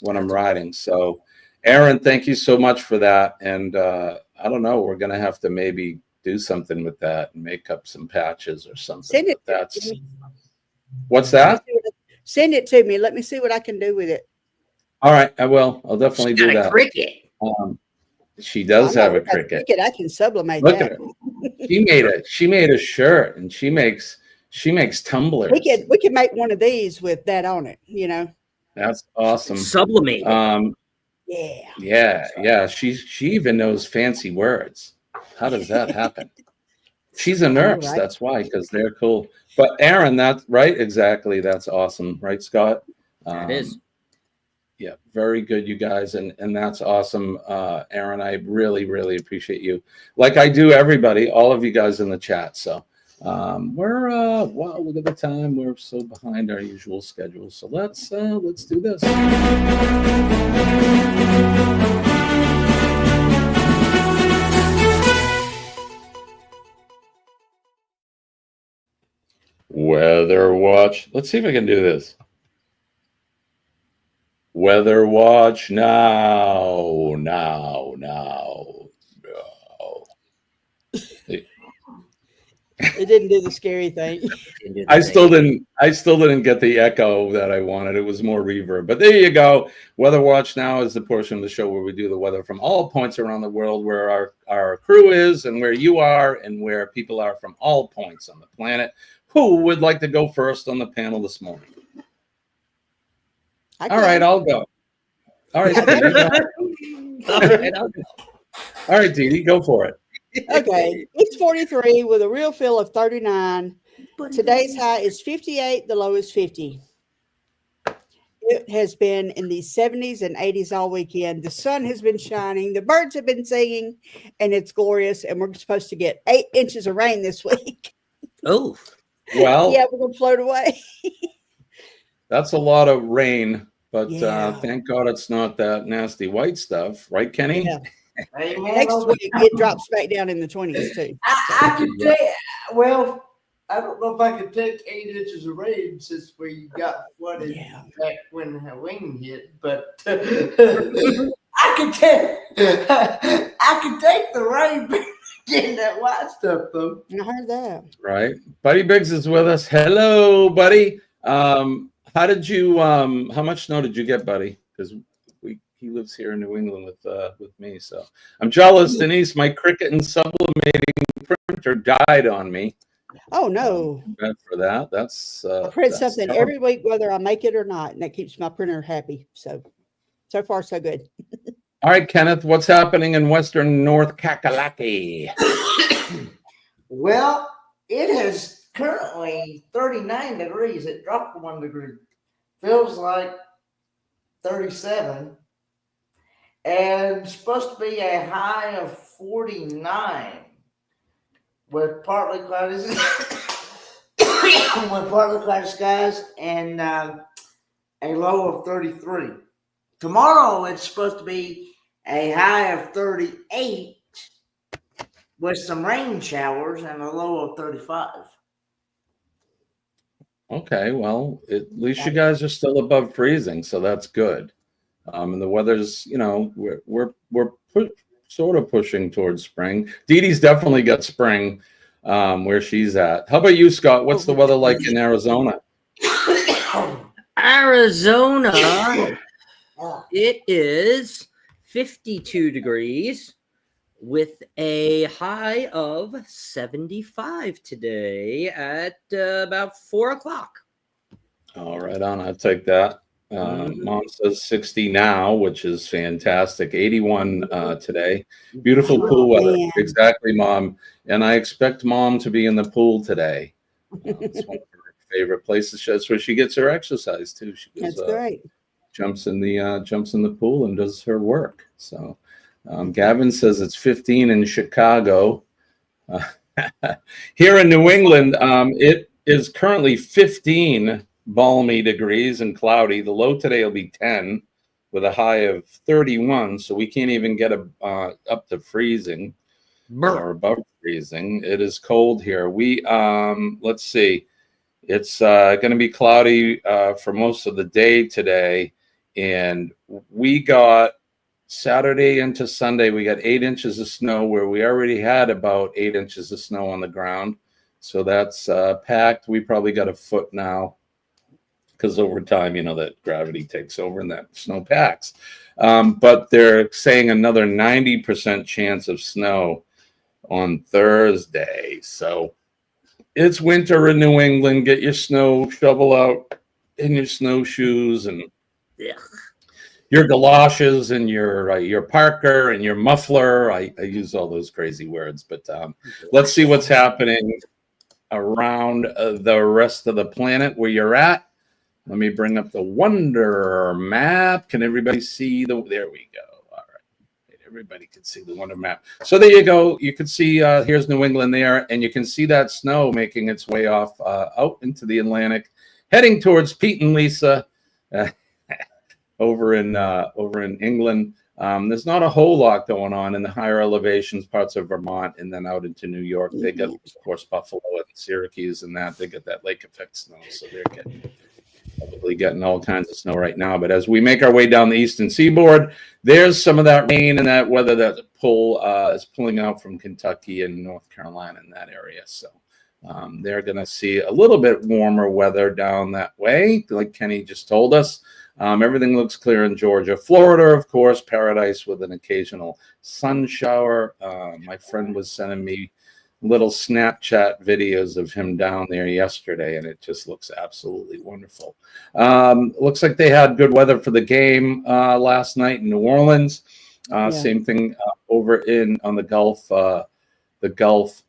G: when I'm riding. So Aaron, thank you so much for that. And I don't know, we're going to have to maybe do something with that and make up some patches or something.
J: Send it.
G: That's what's that?
J: Send it to me. Let me see what I can do with it.
G: All right, I will. I'll definitely do that.
K: Cricket.
G: She does have a cricket.
J: I can sublimate
G: Look
J: that.
G: at her. She made a shirt, and she makes tumblers.
J: We could make one of these with that on it.
G: That's awesome.
K: Sublimate.
G: Yeah. She even knows fancy words. How does that happen? She's a nurse.
J: Right.
G: That's why, because they're cool. But Aaron, that's right. Exactly. That's awesome. Right, Scott?
K: It is.
G: Yeah, very good, you guys. And that's awesome. Aaron, I really, really appreciate you. Like I do everybody, all of you guys in the chat. So we're wow, look at the time. We're so behind our usual schedule. So let's do this. Weather watch. Let's see if I can do this. Weather watch now.
J: It didn't do the scary thing.
G: I still didn't get the echo that I wanted. It was more reverb. But there you go. Weather watch now is the portion of the show where we do the weather from all points around the world, where our crew is and where you are and where people are from all points on the planet. Who would like to go first on the panel this morning? All right, I'll go. All right, All right, Dee Dee, go for it.
J: Okay, it's 43 with a real feel of 39. Today's high is 58. The low is 50. It has been in the 70s and 80s all weekend. The sun has been shining. The birds have been singing, and it's glorious. And we're supposed to get 8 inches of rain this week.
K: Oh,
G: well,
J: yeah, we're gonna float away.
G: That's a lot of rain, but thank God it's not that nasty white stuff, right, Kenny?
L: Amen.
J: Next week it drops back down in the 20s too.
L: I could take. Well, I don't know if I could take 8 inches of rain since we got flooded back when Halloween hit, but I could take the rain getting that white stuff though.
J: I heard that.
G: Right. Buddy Biggs is with us. Hello, buddy. How did you how much snow did you get, buddy? Because he lives here in New England with me. So I'm jealous, Denise. My Cricut and sublimating printer died on me.
J: Oh no.
G: Bad for that. That's
J: I print
G: that's
J: something
G: terrible.
J: every week, whether I make it or not, and that keeps my printer happy. So far so good.
G: All right, Kenneth, what's happening in Western North Kakalaki?
L: Well, it is currently 39 degrees. It dropped 1 degree. Feels like 37. And supposed to be a high of 49 with partly cloudy skies and a low of 33. Tomorrow it's supposed to be a high of 38 with some rain showers and a low of 35.
G: Okay, well, at least you guys are still above freezing, so that's good. And the weather's, we're sort of pushing towards spring. Dee Dee's definitely got spring where she's at. How about you, Scott? What's the weather like in Arizona?
K: Arizona, it is 52 degrees with a high of 75 today at about 4 o'clock.
G: All right, on. I'll take that. Mom says 60 now, which is fantastic. 81 today. Beautiful pool weather. Exactly, Mom. And I expect Mom to be in the pool today. It's one of her favorite places. That's where she gets her exercise too. She goes,
J: That's great.
G: Jumps in the pool and does her work. So Gavin says it's 15 in Chicago. Here in New England, it is currently 15 balmy degrees and cloudy. The low today will be 10 with a high of 31. So we can't even get up to freezing or above freezing. It is cold here. We let's see. It's going to be cloudy for most of the day today. And we got Saturday into Sunday, we got 8 inches of snow where we already had about 8 inches of snow on the ground. So that's packed. We probably got a foot now because over time, that gravity takes over and that snow packs. But they're saying another 90% chance of snow on Thursday. So it's winter in New England. Get your snow shovel out in your snowshoes and your galoshes and your parker and your muffler. I use all those crazy words, but let's see what's happening around the rest of the planet where you're at. Let me bring up the Wonder Map. Can everybody see there we go. All right. Everybody can see the Wonder Map. So there you go. You can see here's New England there, and you can see that snow making its way off out into the Atlantic, heading towards Pete and Lisa over in England. There's not a whole lot going on in the higher elevations, parts of Vermont, and then out into New York. They got, of course, Buffalo and Syracuse and that. They get that lake effect snow, so they're probably getting all kinds of snow right now. But as we make our way down the eastern seaboard, there's some of that rain and that weather that is pulling out from Kentucky and North Carolina in that area. So they're going to see a little bit warmer weather down that way, like Kenny just told us. Everything looks clear in Georgia. Florida, of course, paradise with an occasional sun shower. My friend was sending me little Snapchat videos of him down there yesterday, and it just looks absolutely wonderful. Looks like they had good weather for the game last night in New Orleans. Same thing over on the Gulf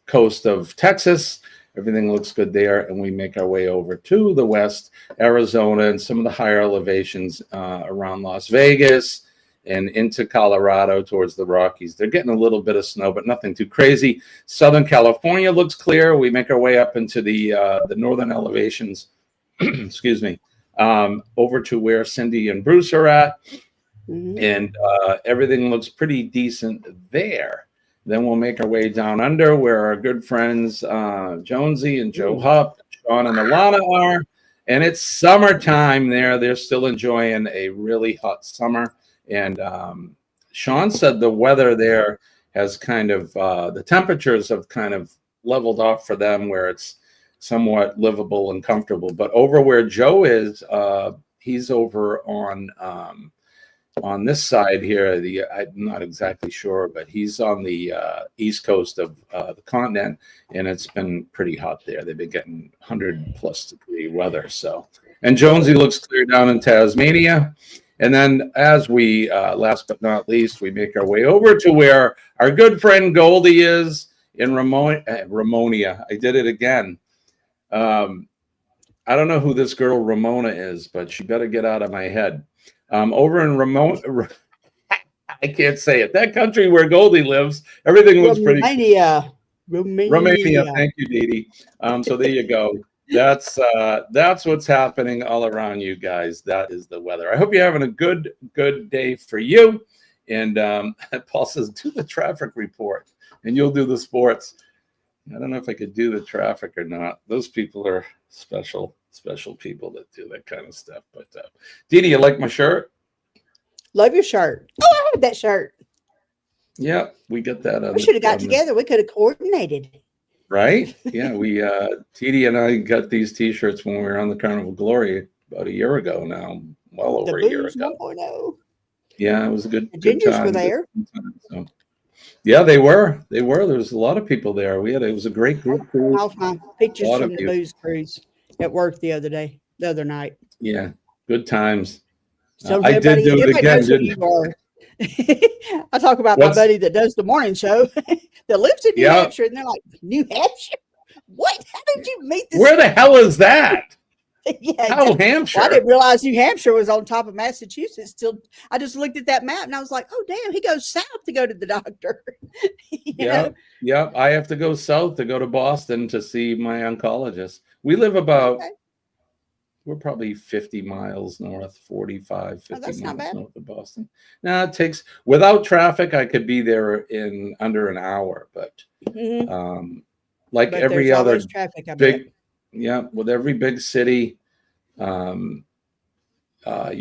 G: coast of Texas. Everything looks good there, and we make our way over to the west, Arizona, and some of the higher elevations around Las Vegas and into Colorado towards the Rockies. They're getting a little bit of snow, but nothing too crazy. Southern California looks clear. We make our way up into the northern elevations, excuse me, over to where Cindy and Bruce are at. and everything looks pretty decent there. Then we'll make our way down under where our good friends Jonesy and Joe Hupp, Sean and Alana are. And it's summertime there. They're still enjoying a really hot summer. And Sean said the weather there has kind of, the temperatures have kind of leveled off for them where it's somewhat livable and comfortable. But over where Joe is, he's over on this side here. I'm not exactly sure, but he's on the east coast of the continent, and it's been pretty hot there. They've been getting 100+ degree weather. So, and Jonesy looks clear down in Tasmania. And then, as we last but not least, we make our way over to where our good friend Goldie is in Ramonia. I did it again. I don't know who this girl Ramona is, but she better get out of my head. Over in I can't say it. That country where Goldie lives, everything looks pretty. Romania. Thank you, Dee Dee. So there you go. That's what's happening all around you guys. That is the weather. I hope you're having a good day for you. And Paul says, do the traffic report, and you'll do the sports. I don't know if I could do the traffic or not. Those people are special people that do that kind of stuff. But Dee Dee, you like my shirt?
J: Love your shirt. Oh, I have that shirt.
G: Yeah, we got that.
J: We should have got together. We could have coordinated.
G: Right? Yeah, we Dee Dee and I got these T-shirts when we were on the Carnival Glory about a year ago now. Well over a year ago. 1.0. Yeah, it was a good
J: Gingers
G: time.
J: were there.
G: So, yeah, they were. There was a lot of people there. It was a great group cruise.
J: I'll find pictures from the booze cruise at work the other night.
G: Yeah, good times.
J: So
G: I did do it again, didn't
J: I? I talk about my buddy that does the morning show that lives in New Hampshire, and they're like, New Hampshire? What? How did you meet this?
G: Where the hell is that?
J: Yeah,
G: Hampshire.
J: Well, I didn't realize New Hampshire was on top of Massachusetts. I just looked at that map and I was like, oh damn, he goes south to go to the doctor.
G: Yeah. I have to go south to go to Boston to see my oncologist. We live about we're probably 50 miles north, 45, 50 miles north of Boston. Now it takes, without traffic, I could be there in under an hour, but like
J: but
G: every other
J: traffic,
G: with every big city, you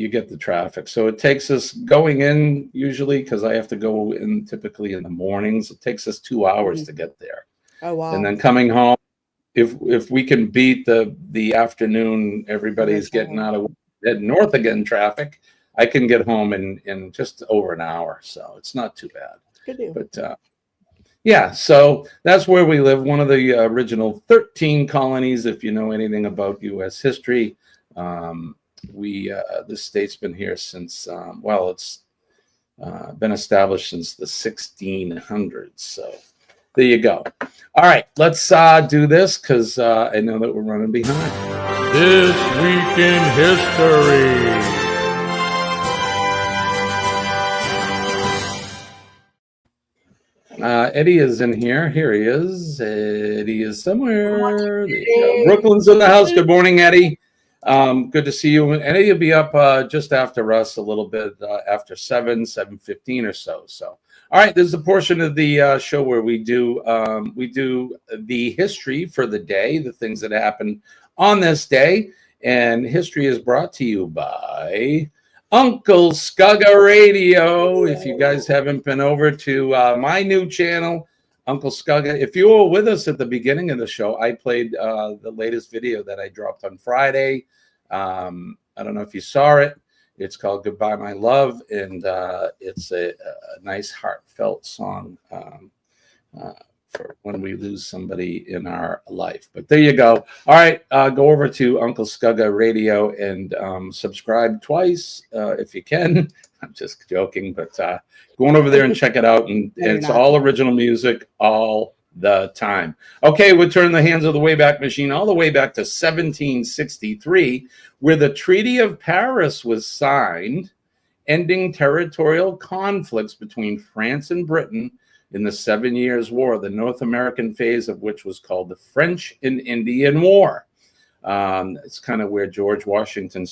G: get the traffic. So it takes us going in usually, because I have to go in typically in the mornings. It takes us 2 hours to get there.
J: Oh wow!
G: And then coming home, if we can beat the afternoon, everybody's getting out of heading north again traffic, I can get home in just over an hour. So it's not too bad.
J: Good deal.
G: But yeah, so that's where we live. One of the original 13 colonies, if you know anything about U.S. history. This state's been here since, it's been established since the 1600s. So there you go. All right, let's do this because I know that we're running behind.
F: This Week in History.
G: Eddie is in here. Here he is. Eddie is somewhere. There you go. Brooklyn's in the house. Good morning, Eddie. Good to see you. And Eddie will be up just after us, a little bit after 7:15 or so. So, all right, there's a portion of the show where we do the history for the day, the things that happened on this day, and history is brought to you by Uncle Scugga Radio. If you guys haven't been over to my new channel, Uncle Scugga, if you were with us at the beginning of the show, I played the latest video that I dropped on Friday. I don't know if you saw it. It's called Goodbye My Love, and it's a nice heartfelt song for when we lose somebody in our life. But there you go. All right, go over to Uncle Scugga Radio and subscribe twice if you can. I'm just joking, but go on over there and check it out. And it's all original music all the time. Okay, we'll turn the hands of the Wayback Machine all the way back to 1763, where the Treaty of Paris was signed, ending territorial conflicts between France and Britain in the 7 Years' War, the North American phase of which was called the French and Indian War. It's kind of where George Washington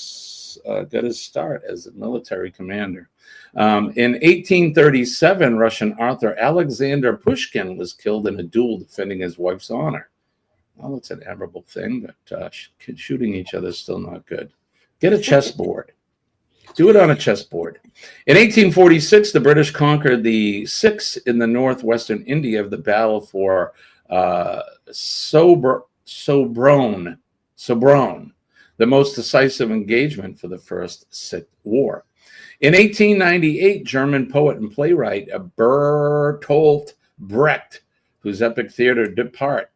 G: got his start as a military commander. In 1837, Russian author Alexander Pushkin was killed in a duel defending his wife's honor. Well, it's an admirable thing, but shooting each other is still not good. Get a chessboard. Do it on a chessboard. In 1846, the British conquered the Sikhs in the northwestern India of the Battle for Sobraon, the most decisive engagement for the First Sikh War. In 1898, German poet and playwright Bertolt Brecht, whose epic theater departed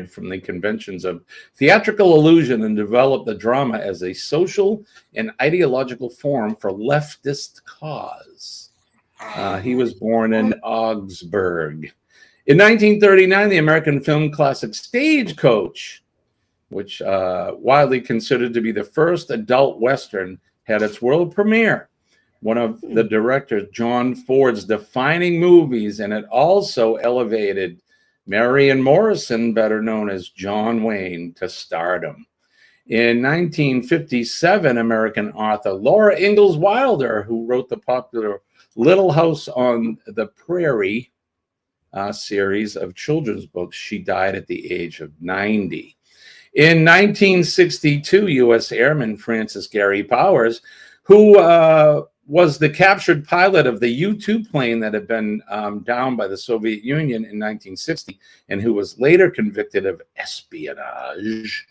G: from the conventions of theatrical illusion and developed the drama as a social and ideological forum for leftist cause. He was born in Augsburg. In 1939, the American film classic Stagecoach, which widely considered to be the first adult Western, had its world premiere. One of the director John Ford's defining movies, and it also elevated Marion Morrison, better known as John Wayne, to stardom. In 1957, American author Laura Ingalls Wilder, who wrote the popular Little House on the Prairie series of children's books, she died at the age of 90. In 1962, U.S. Airman Francis Gary Powers, who was the captured pilot of the U-2 plane that had been downed by the Soviet Union in 1960, and who was later convicted of espionage,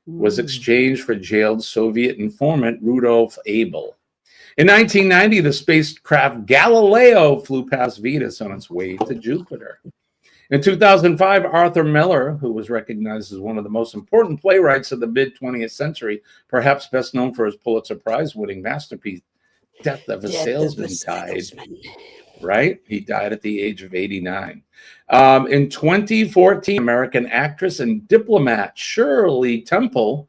G: was exchanged for jailed Soviet informant Rudolf Abel. In 1990, the spacecraft Galileo flew past Venus on its way to Jupiter. In 2005, Arthur Miller, who was recognized as one of the most important playwrights of the mid-20th century, perhaps best known for his Pulitzer Prize-winning masterpiece, Death of a Salesman, died. Right? He died at the age of 89. In 2014, American actress and diplomat Shirley Temple,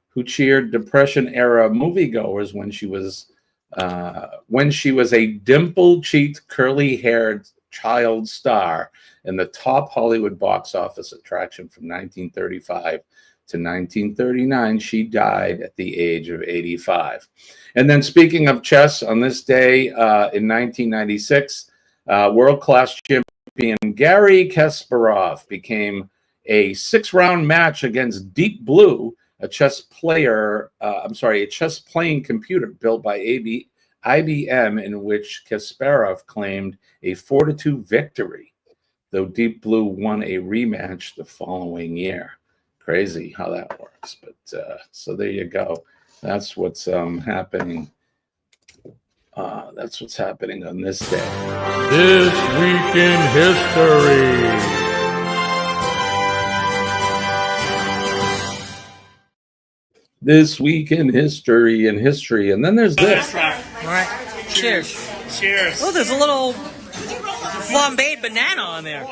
G: who cheered Depression-era moviegoers when she was a dimple-cheeked, curly-haired child star and the top Hollywood box office attraction from 1935 to 1939, she died at the age of 85. And then speaking of chess, on this day in 1996, world-class champion Garry Kasparov became a 6-round match against Deep Blue, a chess playing computer built by IBM, in which Kasparov claimed a 4-2 victory, though Deep Blue won a rematch the following year. Crazy how that works, but so there you go. That's what's happening. That's what's happening on this day.
M: This week in history.
G: This week in history, and then there's this.
N: All right, cheers. Cheers. Oh, there's a little flambéed banana on there.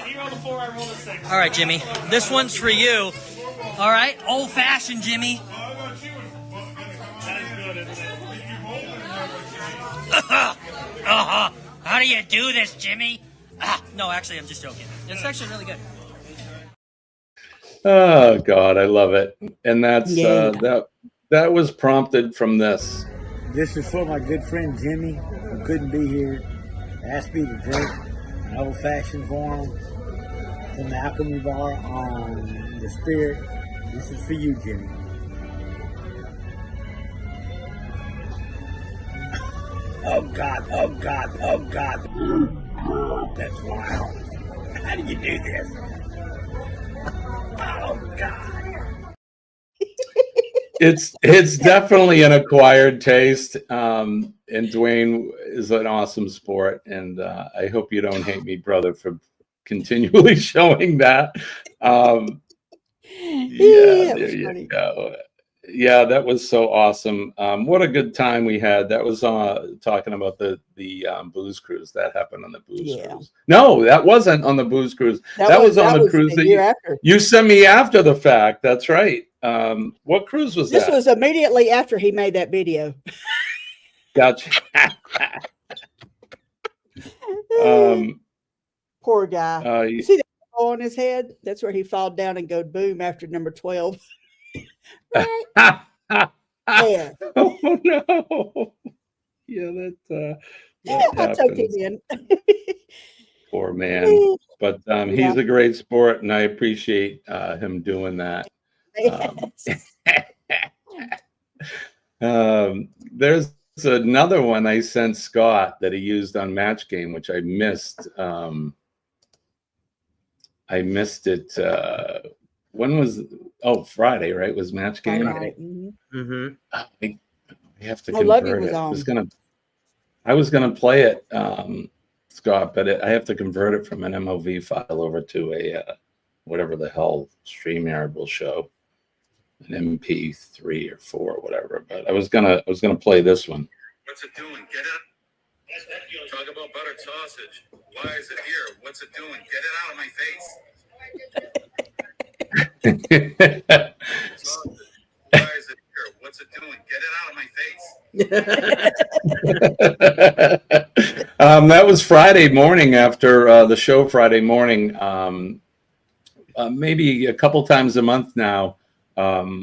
N: All right, Jimmy, this one's for you. All right, old-fashioned, Jimmy. How do you do this, Jimmy? No, actually, I'm just joking. It's actually really good.
G: Oh God, I love it, and that's that was prompted from this.
O: This is for my good friend Jimmy, who couldn't be here. Asked me to drink an old-fashioned for him from the Alchemy Bar on the Spirit. This is for you, Jimmy. Oh God, oh God, oh God. That's wild. How do you do this? Oh God.
G: It's definitely an acquired taste. And Dwayne is an awesome sport. And I hope you don't hate me, brother, for continually showing that. There you go. Yeah, that was so awesome. What a good time we had. That was talking about the booze cruise that happened on the booze cruise. No, that wasn't on the booze cruise. That was on the cruise that you sent me after the fact. That's right. What cruise was that?
J: This was immediately after he made that video.
G: Gotcha.
J: Poor guy. You see that on on his head, that's where he fall down and go boom after number 12.
G: Yeah.
J: There.
G: Oh no. Yeah, that
J: I took him
G: happens.
J: in.
G: Poor man. But
J: Yeah.
G: he's a great sport, and I appreciate him doing that. There's another one I sent Scott that he used on Match Game, which I missed. I missed it. When was? Friday, right? Was Match Game?
J: Friday.
K: Mm-hmm.
G: I have to
J: Oh, Lovey
G: convert
J: was
G: it.
J: on.
G: I was gonna play it, Scott, but I have to convert it from an MOV file over to a whatever the hell StreamYard will show, an MP3 or 4 or whatever. But I was gonna play this one.
P: What's it doing? Get it. Talk about buttered sausage. Why is it here? What's it doing? Get it out of my face. Sausage. Why is it here? What's it doing? Get it out of my face.
G: That was Friday morning after the show. Friday morning, maybe a couple times a month now. I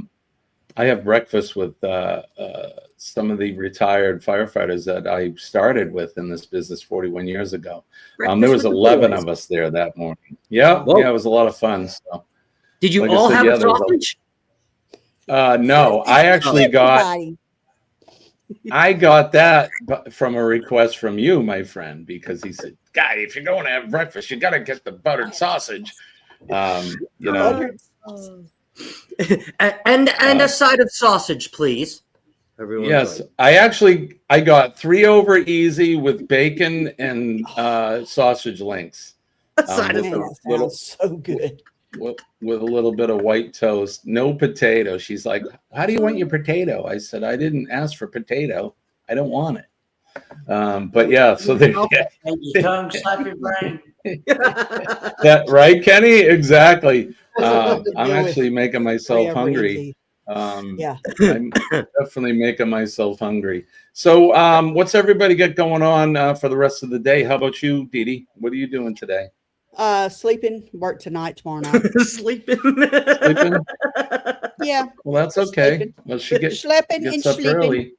G: have breakfast with some of the retired firefighters that I started with in this business 41 years ago. There was 11 of us there that morning. Yeah,
K: Whoa.
G: yeah, it was a lot of fun. So,
K: Did you
G: like I
K: all
G: said,
K: have
G: yeah,
K: a
G: there was
K: sausage?
G: no, I actually got that from a request from you, my friend, because he said, "Guy, if you're going to have breakfast, you got to get the buttered sausage." You know.
K: and a side of sausage, please. Everyone.
G: Yes, I got 3 over easy with bacon and sausage links.
K: Side of
J: Man, that sounds so good.
G: With a little bit of white toast, no potato. She's like, "How do you want your potato?" I said, "I didn't ask for potato. I don't want it." But yeah, so they
L: Your tongue slap your brain.
G: that right, Kenny? Exactly. I'm actually making myself hungry.
J: Yeah,
G: I'm definitely making myself hungry. So, what's everybody got going on for the rest of the day? How about you, Dee Dee? What are you doing today?
J: Sleeping, work tonight, tomorrow night.
K: Sleeping.
G: Sleeping?
J: Yeah.
G: Well, that's okay.
J: Sleeping.
G: Well, she gets
J: Sleeping and
G: up
J: sleeping.
G: early.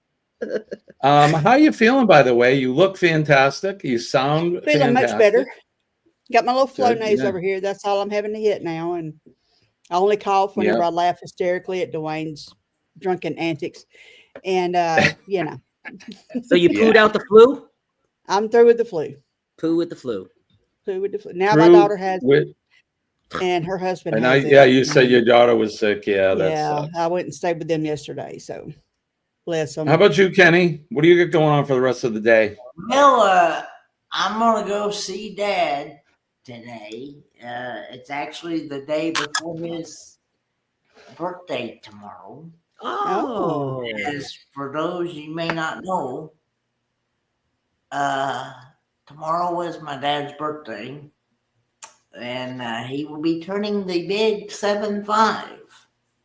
G: How you feeling, by the way? You look fantastic. You sound
J: Feeling
G: fantastic.
J: much better. Got my little flow
G: Good,
J: nose
G: yeah.
J: over here. That's all I'm having to hit now. And I only cough whenever
G: Yeah.
J: I laugh hysterically at Dwayne's drunken antics. And, you know.
K: So you pooed out the flu?
J: I'm through with the flu.
K: Poo with the flu.
J: Poo with the flu. Now my
G: Through
J: daughter has
G: with-
J: it, and her husband
G: And
J: has it.
G: yeah, you said your daughter was sick. Yeah, that
J: Yeah,
G: sucks.
J: I went and stayed with them yesterday. So bless them.
G: How about you, Kenny? What do you got going on for the rest of the day?
L: Well, I'm gonna go see Dad today. It's actually the day before his birthday tomorrow.
K: Oh.
L: As for those you may not know, tomorrow is my dad's birthday, and he will be turning the big 7-5.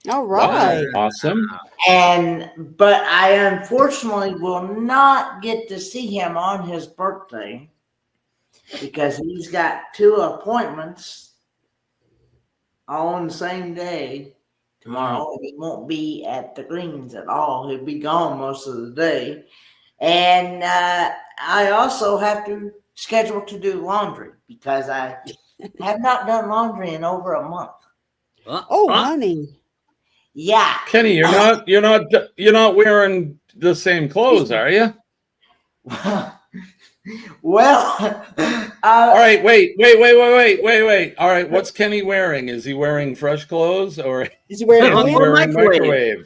J: All right.
G: Awesome.
L: But I unfortunately will not get to see him on his birthday because he's got 2 appointments all on the same day tomorrow. And he won't be at the Greens at all. He'll be gone most of the day. And I also have to schedule to do laundry because I have not done laundry in over a month.
J: Oh, honey.
L: Yeah.
G: Kenny, you're not wearing the same clothes, are you?
L: Well,
G: all right, wait. All right, what's Kenny wearing? Is he wearing fresh clothes or
J: is he wearing
G: microwave?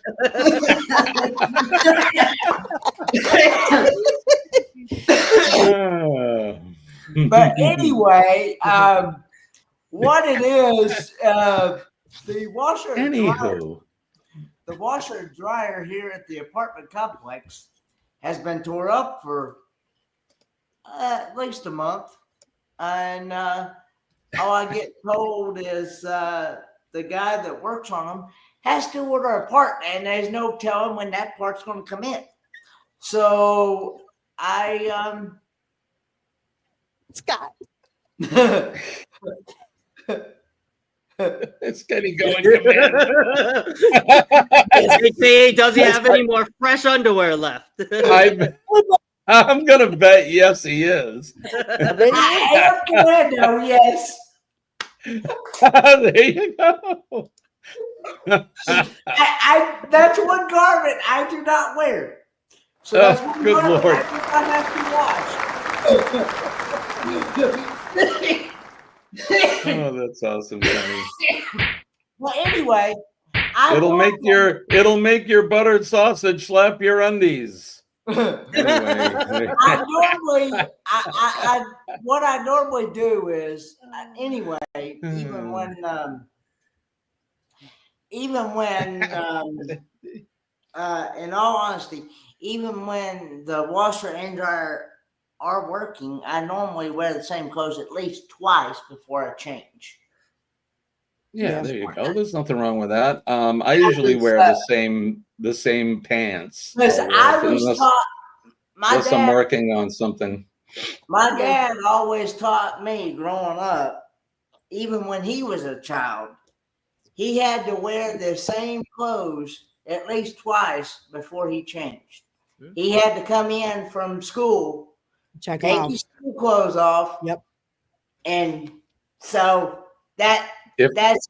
L: But anyway, what it is, the washer and dryer, the washer and dryer here at the apartment complex has been tore up for at least a month, and all I get told is the guy that works on them has to order a part, and there's no telling when that part's going to come in. So
J: Scott.
G: Is Kenny going commando?
K: Does he have any more fresh underwear left?
G: I'm gonna bet yes, he is.
L: I am commando, yes.
G: There you go.
L: I that's one garment I do not wear. So that's one
G: good
L: garment
G: Lord.
L: I do not have to wash.
G: Oh, that's awesome, Kenny.
L: Well, anyway,
G: It'll make your buttered sausage slap your undies. Anyway.
L: What I normally do is anyway, even when in all honesty, even when the washer and dryer are working, I normally wear the same clothes at least twice before I change.
G: Yeah, there you go. There's nothing wrong with that. I usually wear the same pants.
L: Listen, I was taught
G: unless I'm working on something.
L: My dad always taught me growing up, even when he was a child, he had to wear the same clothes at least twice before he changed. He had to come in from school,
J: take
L: his school clothes off.
J: Yep.
L: And so that's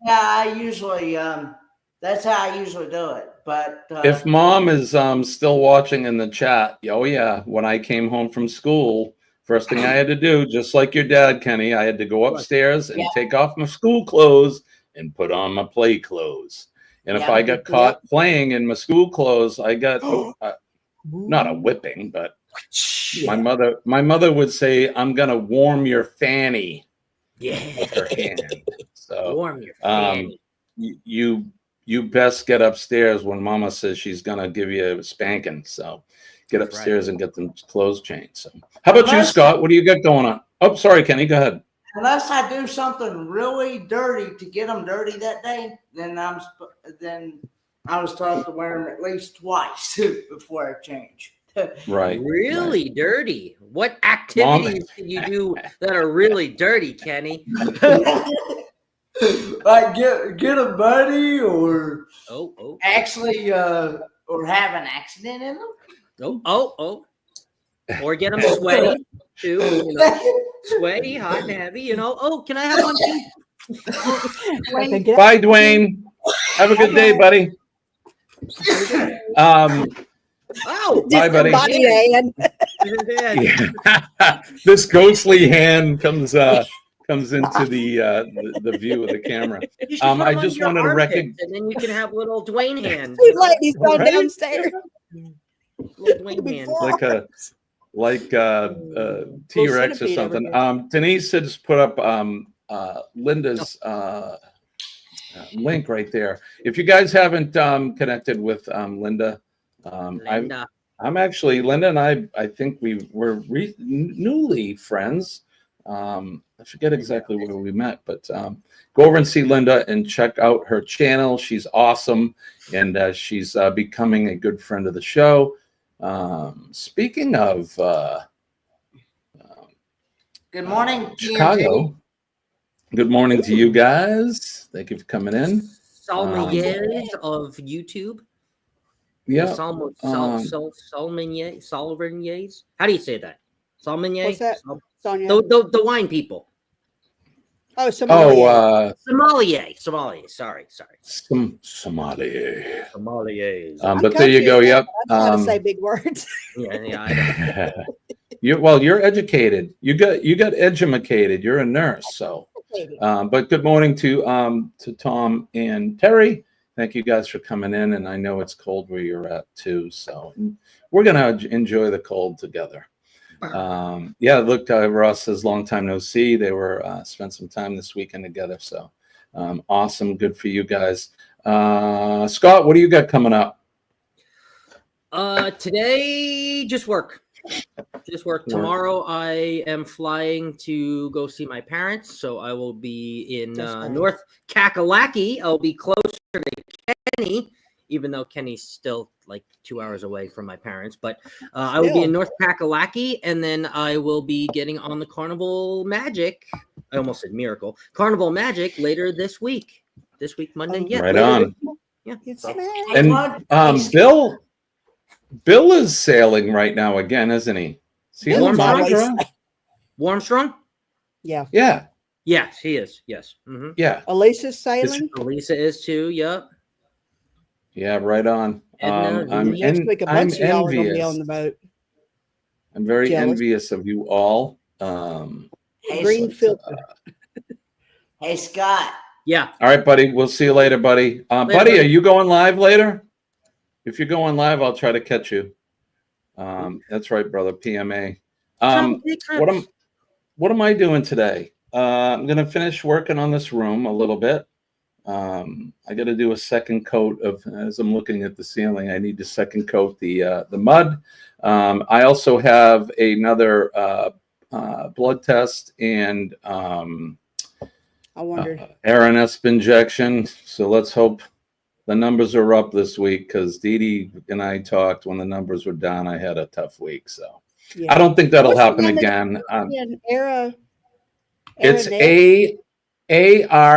L: how I usually do it. But
G: if Mom is still watching in the chat, oh yeah, when I came home from school, first thing I had to do, just like your dad, Kenny, I had to go upstairs and take off my school clothes and put on my play clothes. And if I got caught playing in my school clothes, I got not a whipping, but my mother would say, "I'm gonna warm your fanny."
K: Yeah,
G: with her hand. So
K: warm your fanny.
G: You best get upstairs when Mama says she's gonna give you a spanking. So get upstairs and get them clothes changed. So how about you, Scott? What do you got going on? Oh, sorry, Kenny, go ahead.
L: Unless I do something really dirty to get them dirty that day, then I was taught to wear them at least twice before I change.
G: Right.
K: Really dirty. What activities can you do that are really dirty, Kenny?
L: Like get a buddy, or actually, or have an accident in them.
K: Or get them sweaty too. You know, sweaty, hot and heavy. You know. Oh, can I have one too?
G: Bye, Dwayne. Have a good day, buddy. Bye, buddy. This ghostly hand comes into the view of the camera. I just wanted to recognize,
K: and then you can have little Dwayne hands.
J: Two ladies go downstairs.
K: Little Dwayne hands.
G: like T-Rex or something. Denise has put up Linda's link right there. If you guys haven't connected with Linda, I'm actually, Linda and I think we were newly friends. I forget exactly where we met, but go over and see Linda and check out her channel. She's awesome, and she's becoming a good friend of the show. Speaking of
L: good morning,
G: Chicago. Good morning to you guys. Thank you for coming in.
K: Salmoniers of YouTube.
G: Yeah.
K: Salmoniers. How do you say that? Salmoniers?
J: What's that? Sonia?
K: The wine people.
J: Oh, sommelier.
K: Sommelier. Sorry.
G: Sommelier.
K: Sommeliers.
G: But there you go. Yep.
J: I know how to say big words.
K: Yeah.
G: You're educated. You got edumacated. You're a nurse. So, but good morning to Tom and Terry. Thank you guys for coming in. And I know it's cold where you're at too. So we're gonna enjoy the cold together. Look, Ross says long time no see. They were spent some time this weekend together. So awesome. Good for you guys. Scott, what do you got coming up?
K: Today, just work. Tomorrow I am flying to go see my parents. So I will be in North Kakalaki. I'll be closer to Kenny, even though Kenny's still like 2 hours away from my parents. But I will be in North Kakalaki, and then I will be getting on the Carnival Magic. I almost said Miracle. Carnival Magic later this week. this week, Monday. Yeah.
G: Right on.
K: Yeah.
G: And Bill is sailing right now again, isn't he? See
K: Warmstrong? Warmstrong?
J: Yeah.
G: Yeah.
K: Yes, he is. Yes. Mm-hmm.
G: Yeah.
J: Elisa's sailing.
K: Elisa is too. Yep.
G: Yeah, right on. I'm
J: Next week, a bunch of y'all are going to be on
G: envious.
J: the boat.
G: I'm very
J: Jealous.
G: envious of you all.
J: Green filter.
L: Hey, Scott.
K: Yeah.
G: All right, buddy. We'll see you later, buddy. Buddy,
K: buddy.
G: are you going live later? If you're going live, I'll try to catch you. That's right, brother. PMA. What am I doing today? I'm gonna finish working on this room a little bit. I got to do a second coat of, as I'm looking at the ceiling, I need to second coat the mud. I also have another blood test and
J: I wondered.
G: RNS injection. So let's hope the numbers are up this week, because Dee Dee and I talked when the numbers were down. I had a tough week, so
J: Yeah.
G: I don't think that'll
J: What's the
G: happen
J: name of
G: again. It's ARANESP,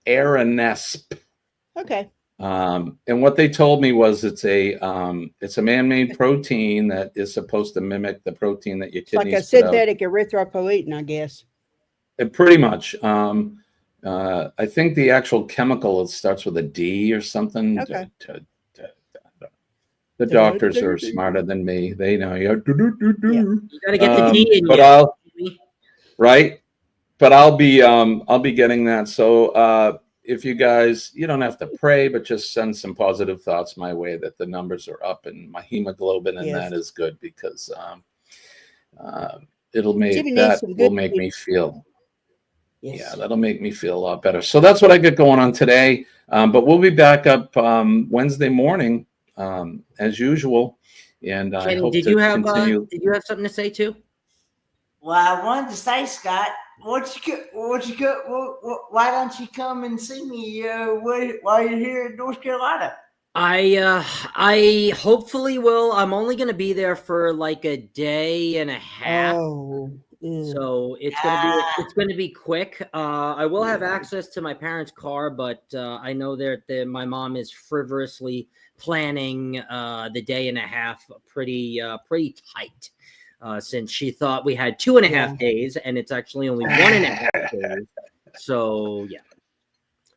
G: Aranesp.
J: Okay.
G: And what they told me was it's a man-made protein that is supposed to mimic the protein that your
J: It's like
G: kidneys
J: a
G: put out.
J: synthetic erythropoietin, I guess.
G: Pretty much. I think the actual chemical, it starts with a D or something.
J: Okay.
G: The doctors are smarter than me. They know you.
K: You gotta get the D in
G: But
K: you.
G: I'll be getting that. So if you guys, you don't have to pray, but just send some positive thoughts my way that the numbers are up and my hemoglobin, and that is good, because it'll make me feel.
J: Yes.
G: Yeah, that'll make me feel a lot better. So that's what I get going on today. But we'll be back up Wednesday morning, as usual. And I
K: Kenny,
G: hope
K: did
G: to
K: you have
G: continue.
K: did you have something to say too?
L: Well, I wanted to say, Scott, why don't you come and see me while you're here in North Carolina?
K: I hopefully will. I'm only going to be there for like a day and a half. So it's going to be quick. I will have access to my parents' car, but I know that my mom is frivolously planning the day and a half pretty tight. Since she thought we had 2.5 days, and it's actually only 1.5 days. So yeah,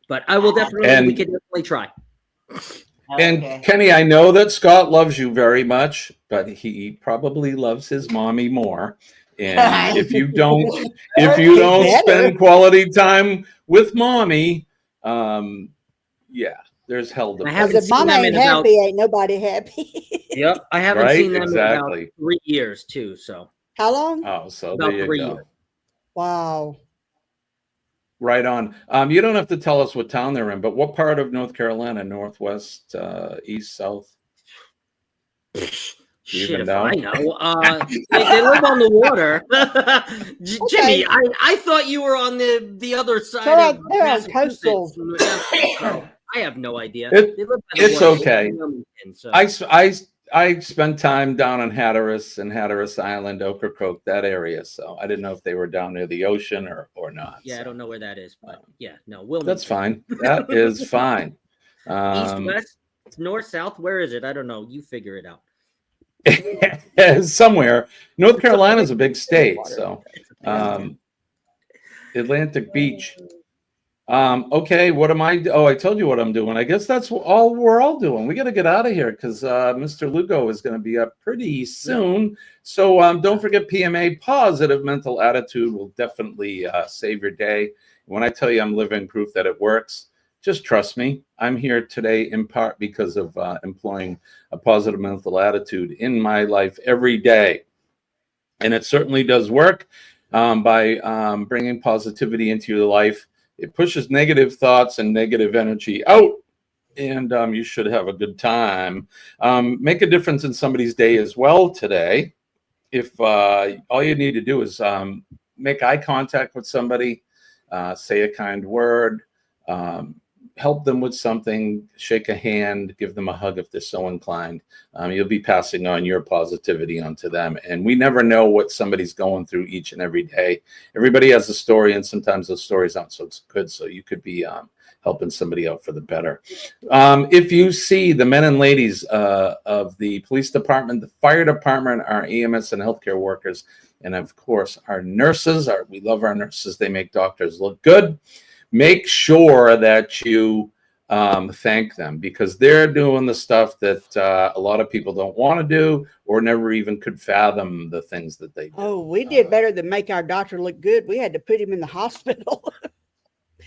K: but I will definitely. We could definitely try.
G: And Kenny, I know that Scott loves you very much, but he probably loves his mommy more. And if you don't spend quality time with mommy, there's hell to pay.
J: If mama ain't happy, ain't nobody happy.
K: Yep, I haven't seen them in about 3 years too. So
J: how long?
G: Oh, so
K: about
G: there you
K: 3
G: go.
K: years.
J: Wow.
G: Right on. You don't have to tell us what town they're in, but what part of North Carolina? Northwest, east, south?
K: Shit, if I know. They live on the water. Jimmy, I thought you were on the other side of Massachusetts. I have no idea.
G: It's okay. I spent time down on Hatteras Island, Ocracoke, that area. So I didn't know if they were down near the ocean or not.
K: Yeah, I don't know where that is, but yeah, no,
G: that's fine. That is fine.
K: East, west, north, south. Where is it? I don't know. You figure it out.
G: Somewhere. North Carolina is a big state, so Atlantic Beach. Okay, what am I? Oh, I told you what I'm doing. I guess that's all we're all doing. We got to get out of here because Mr. Lugo is going to be up pretty soon. So don't forget PMA. Positive mental attitude will definitely save your day. When I tell you I'm living proof that it works, just trust me. I'm here today in part because of employing a positive mental attitude in my life every day. And it certainly does work by bringing positivity into your life. It pushes negative thoughts and negative energy out, and you should have a good time. Make a difference in somebody's day as well today. If all you need to do is make eye contact with somebody, say a kind word, help them with something, shake a hand, give them a hug if they're so inclined. You'll be passing on your positivity onto them. And we never know what somebody's going through each and every day. Everybody has a story, and sometimes those stories aren't so good. So you could be helping somebody out for the better. If you see the men and ladies of the police department, the fire department, our EMS and healthcare workers, and of course our nurses, we love our nurses. They make doctors look good. Make sure that you thank them, because they're doing the stuff that a lot of people don't want to do or never even could fathom the things that they do.
J: Oh, we did better than make our doctor look good. We had to put him in the hospital.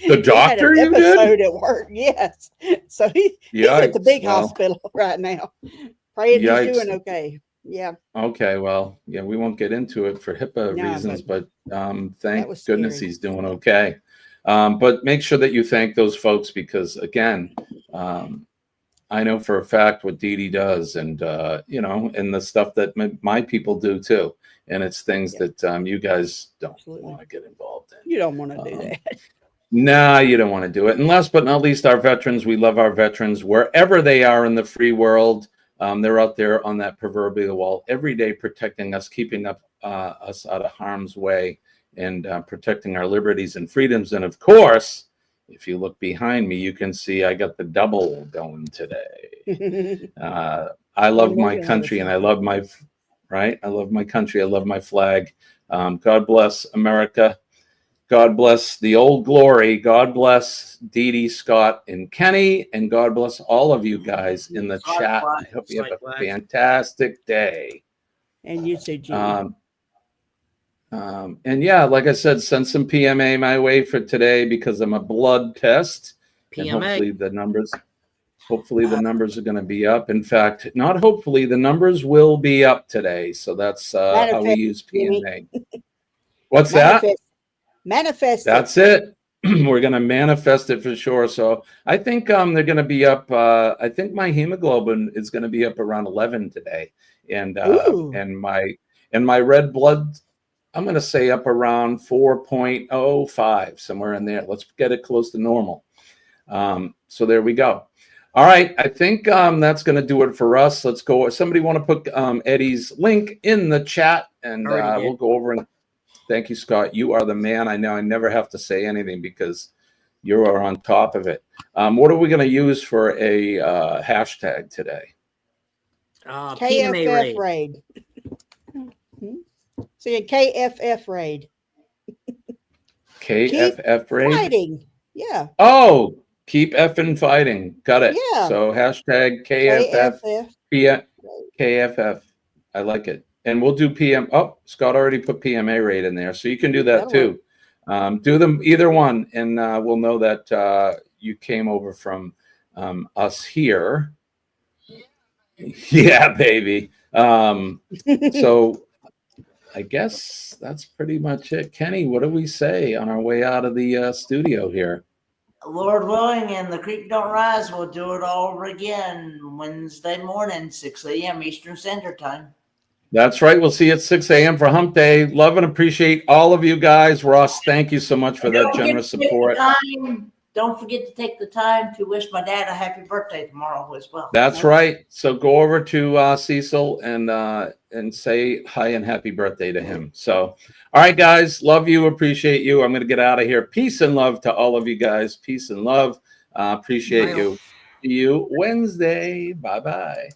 G: The doctor,
J: he had an
G: you
J: episode
G: did?
J: at work, yes. So he's at the big hospital right now. Praying he's doing okay. Yeah.
G: Okay, well, yeah, we won't get into it for HIPAA reasons, but thank goodness
J: scary.
G: he's doing okay. But make sure that you thank those folks, because again, I know for a fact what Dee Dee does, and and the stuff that my people do too. And it's things that you guys don't want to get involved in.
J: You don't want to do that.
G: Nah, you don't want to do it. And last but not least, our veterans. We love our veterans wherever they are in the free world. They're out there on that proverbial wall every day, protecting us, keeping us out of harm's way, and protecting our liberties and freedoms. And of course, if you look behind me, you can see I got the double going today. I love my country, and I love my I love my country. I love my flag. God bless America. God bless the Old Glory. God bless Dee Dee, Scott, and Kenny. And God bless all of you guys in the chat. I hope you have a fantastic day.
J: And you too, Jimmy.
G: And yeah, like I said, send some PMA my way for today, because I'm a blood test. And hopefully the numbers are going to be up. In fact, not hopefully, the numbers will be up today. So that's how we use PMA. What's that?
J: Manifest.
G: That's it. We're going to manifest it for sure. So I think they're going to be up. I think my hemoglobin is going to be up around 11 today, and my red blood, I'm going to say up around 4.05, somewhere in there. Let's get it close to normal. So there we go. All right, I think that's going to do it for us. Let's go. Somebody want to put Eddie's link in the chat, and we'll go over and. Thank you, Scott. You are the man. I know I never have to say anything because you are on top of it. What are we going to use for a hashtag today?
J: KFF raid. See, KFF raid.
G: KFF raid?
J: Fighting. Yeah.
G: Oh, keep effing fighting. Got it.
J: Yeah.
G: So hashtag KFF. KFF. I like it. And we'll do PM. Oh, Scott already put PMA rate in there. So you can do that too. Do them either one. And we'll know that you came over from us here. Yeah, baby. So I guess that's pretty much it. Kenny, what do we say on our way out of the studio here?
L: Lord willing, and the creek don't rise, we'll do it all over again Wednesday morning, 6 a.m. Eastern Standard Time.
G: That's right. We'll see you at 6 a.m. for Hump Day. Love and appreciate all of you guys. Ross, thank you so much for that generous support.
L: Don't forget to take the time to wish my dad a happy birthday tomorrow as well.
G: That's right. So go over to Cecil and say hi and happy birthday to him. So, all right, guys. Love you. Appreciate you. I'm going to get out of here. Peace and love to all of you guys. Peace and love. Appreciate you. See you Wednesday. Bye-bye.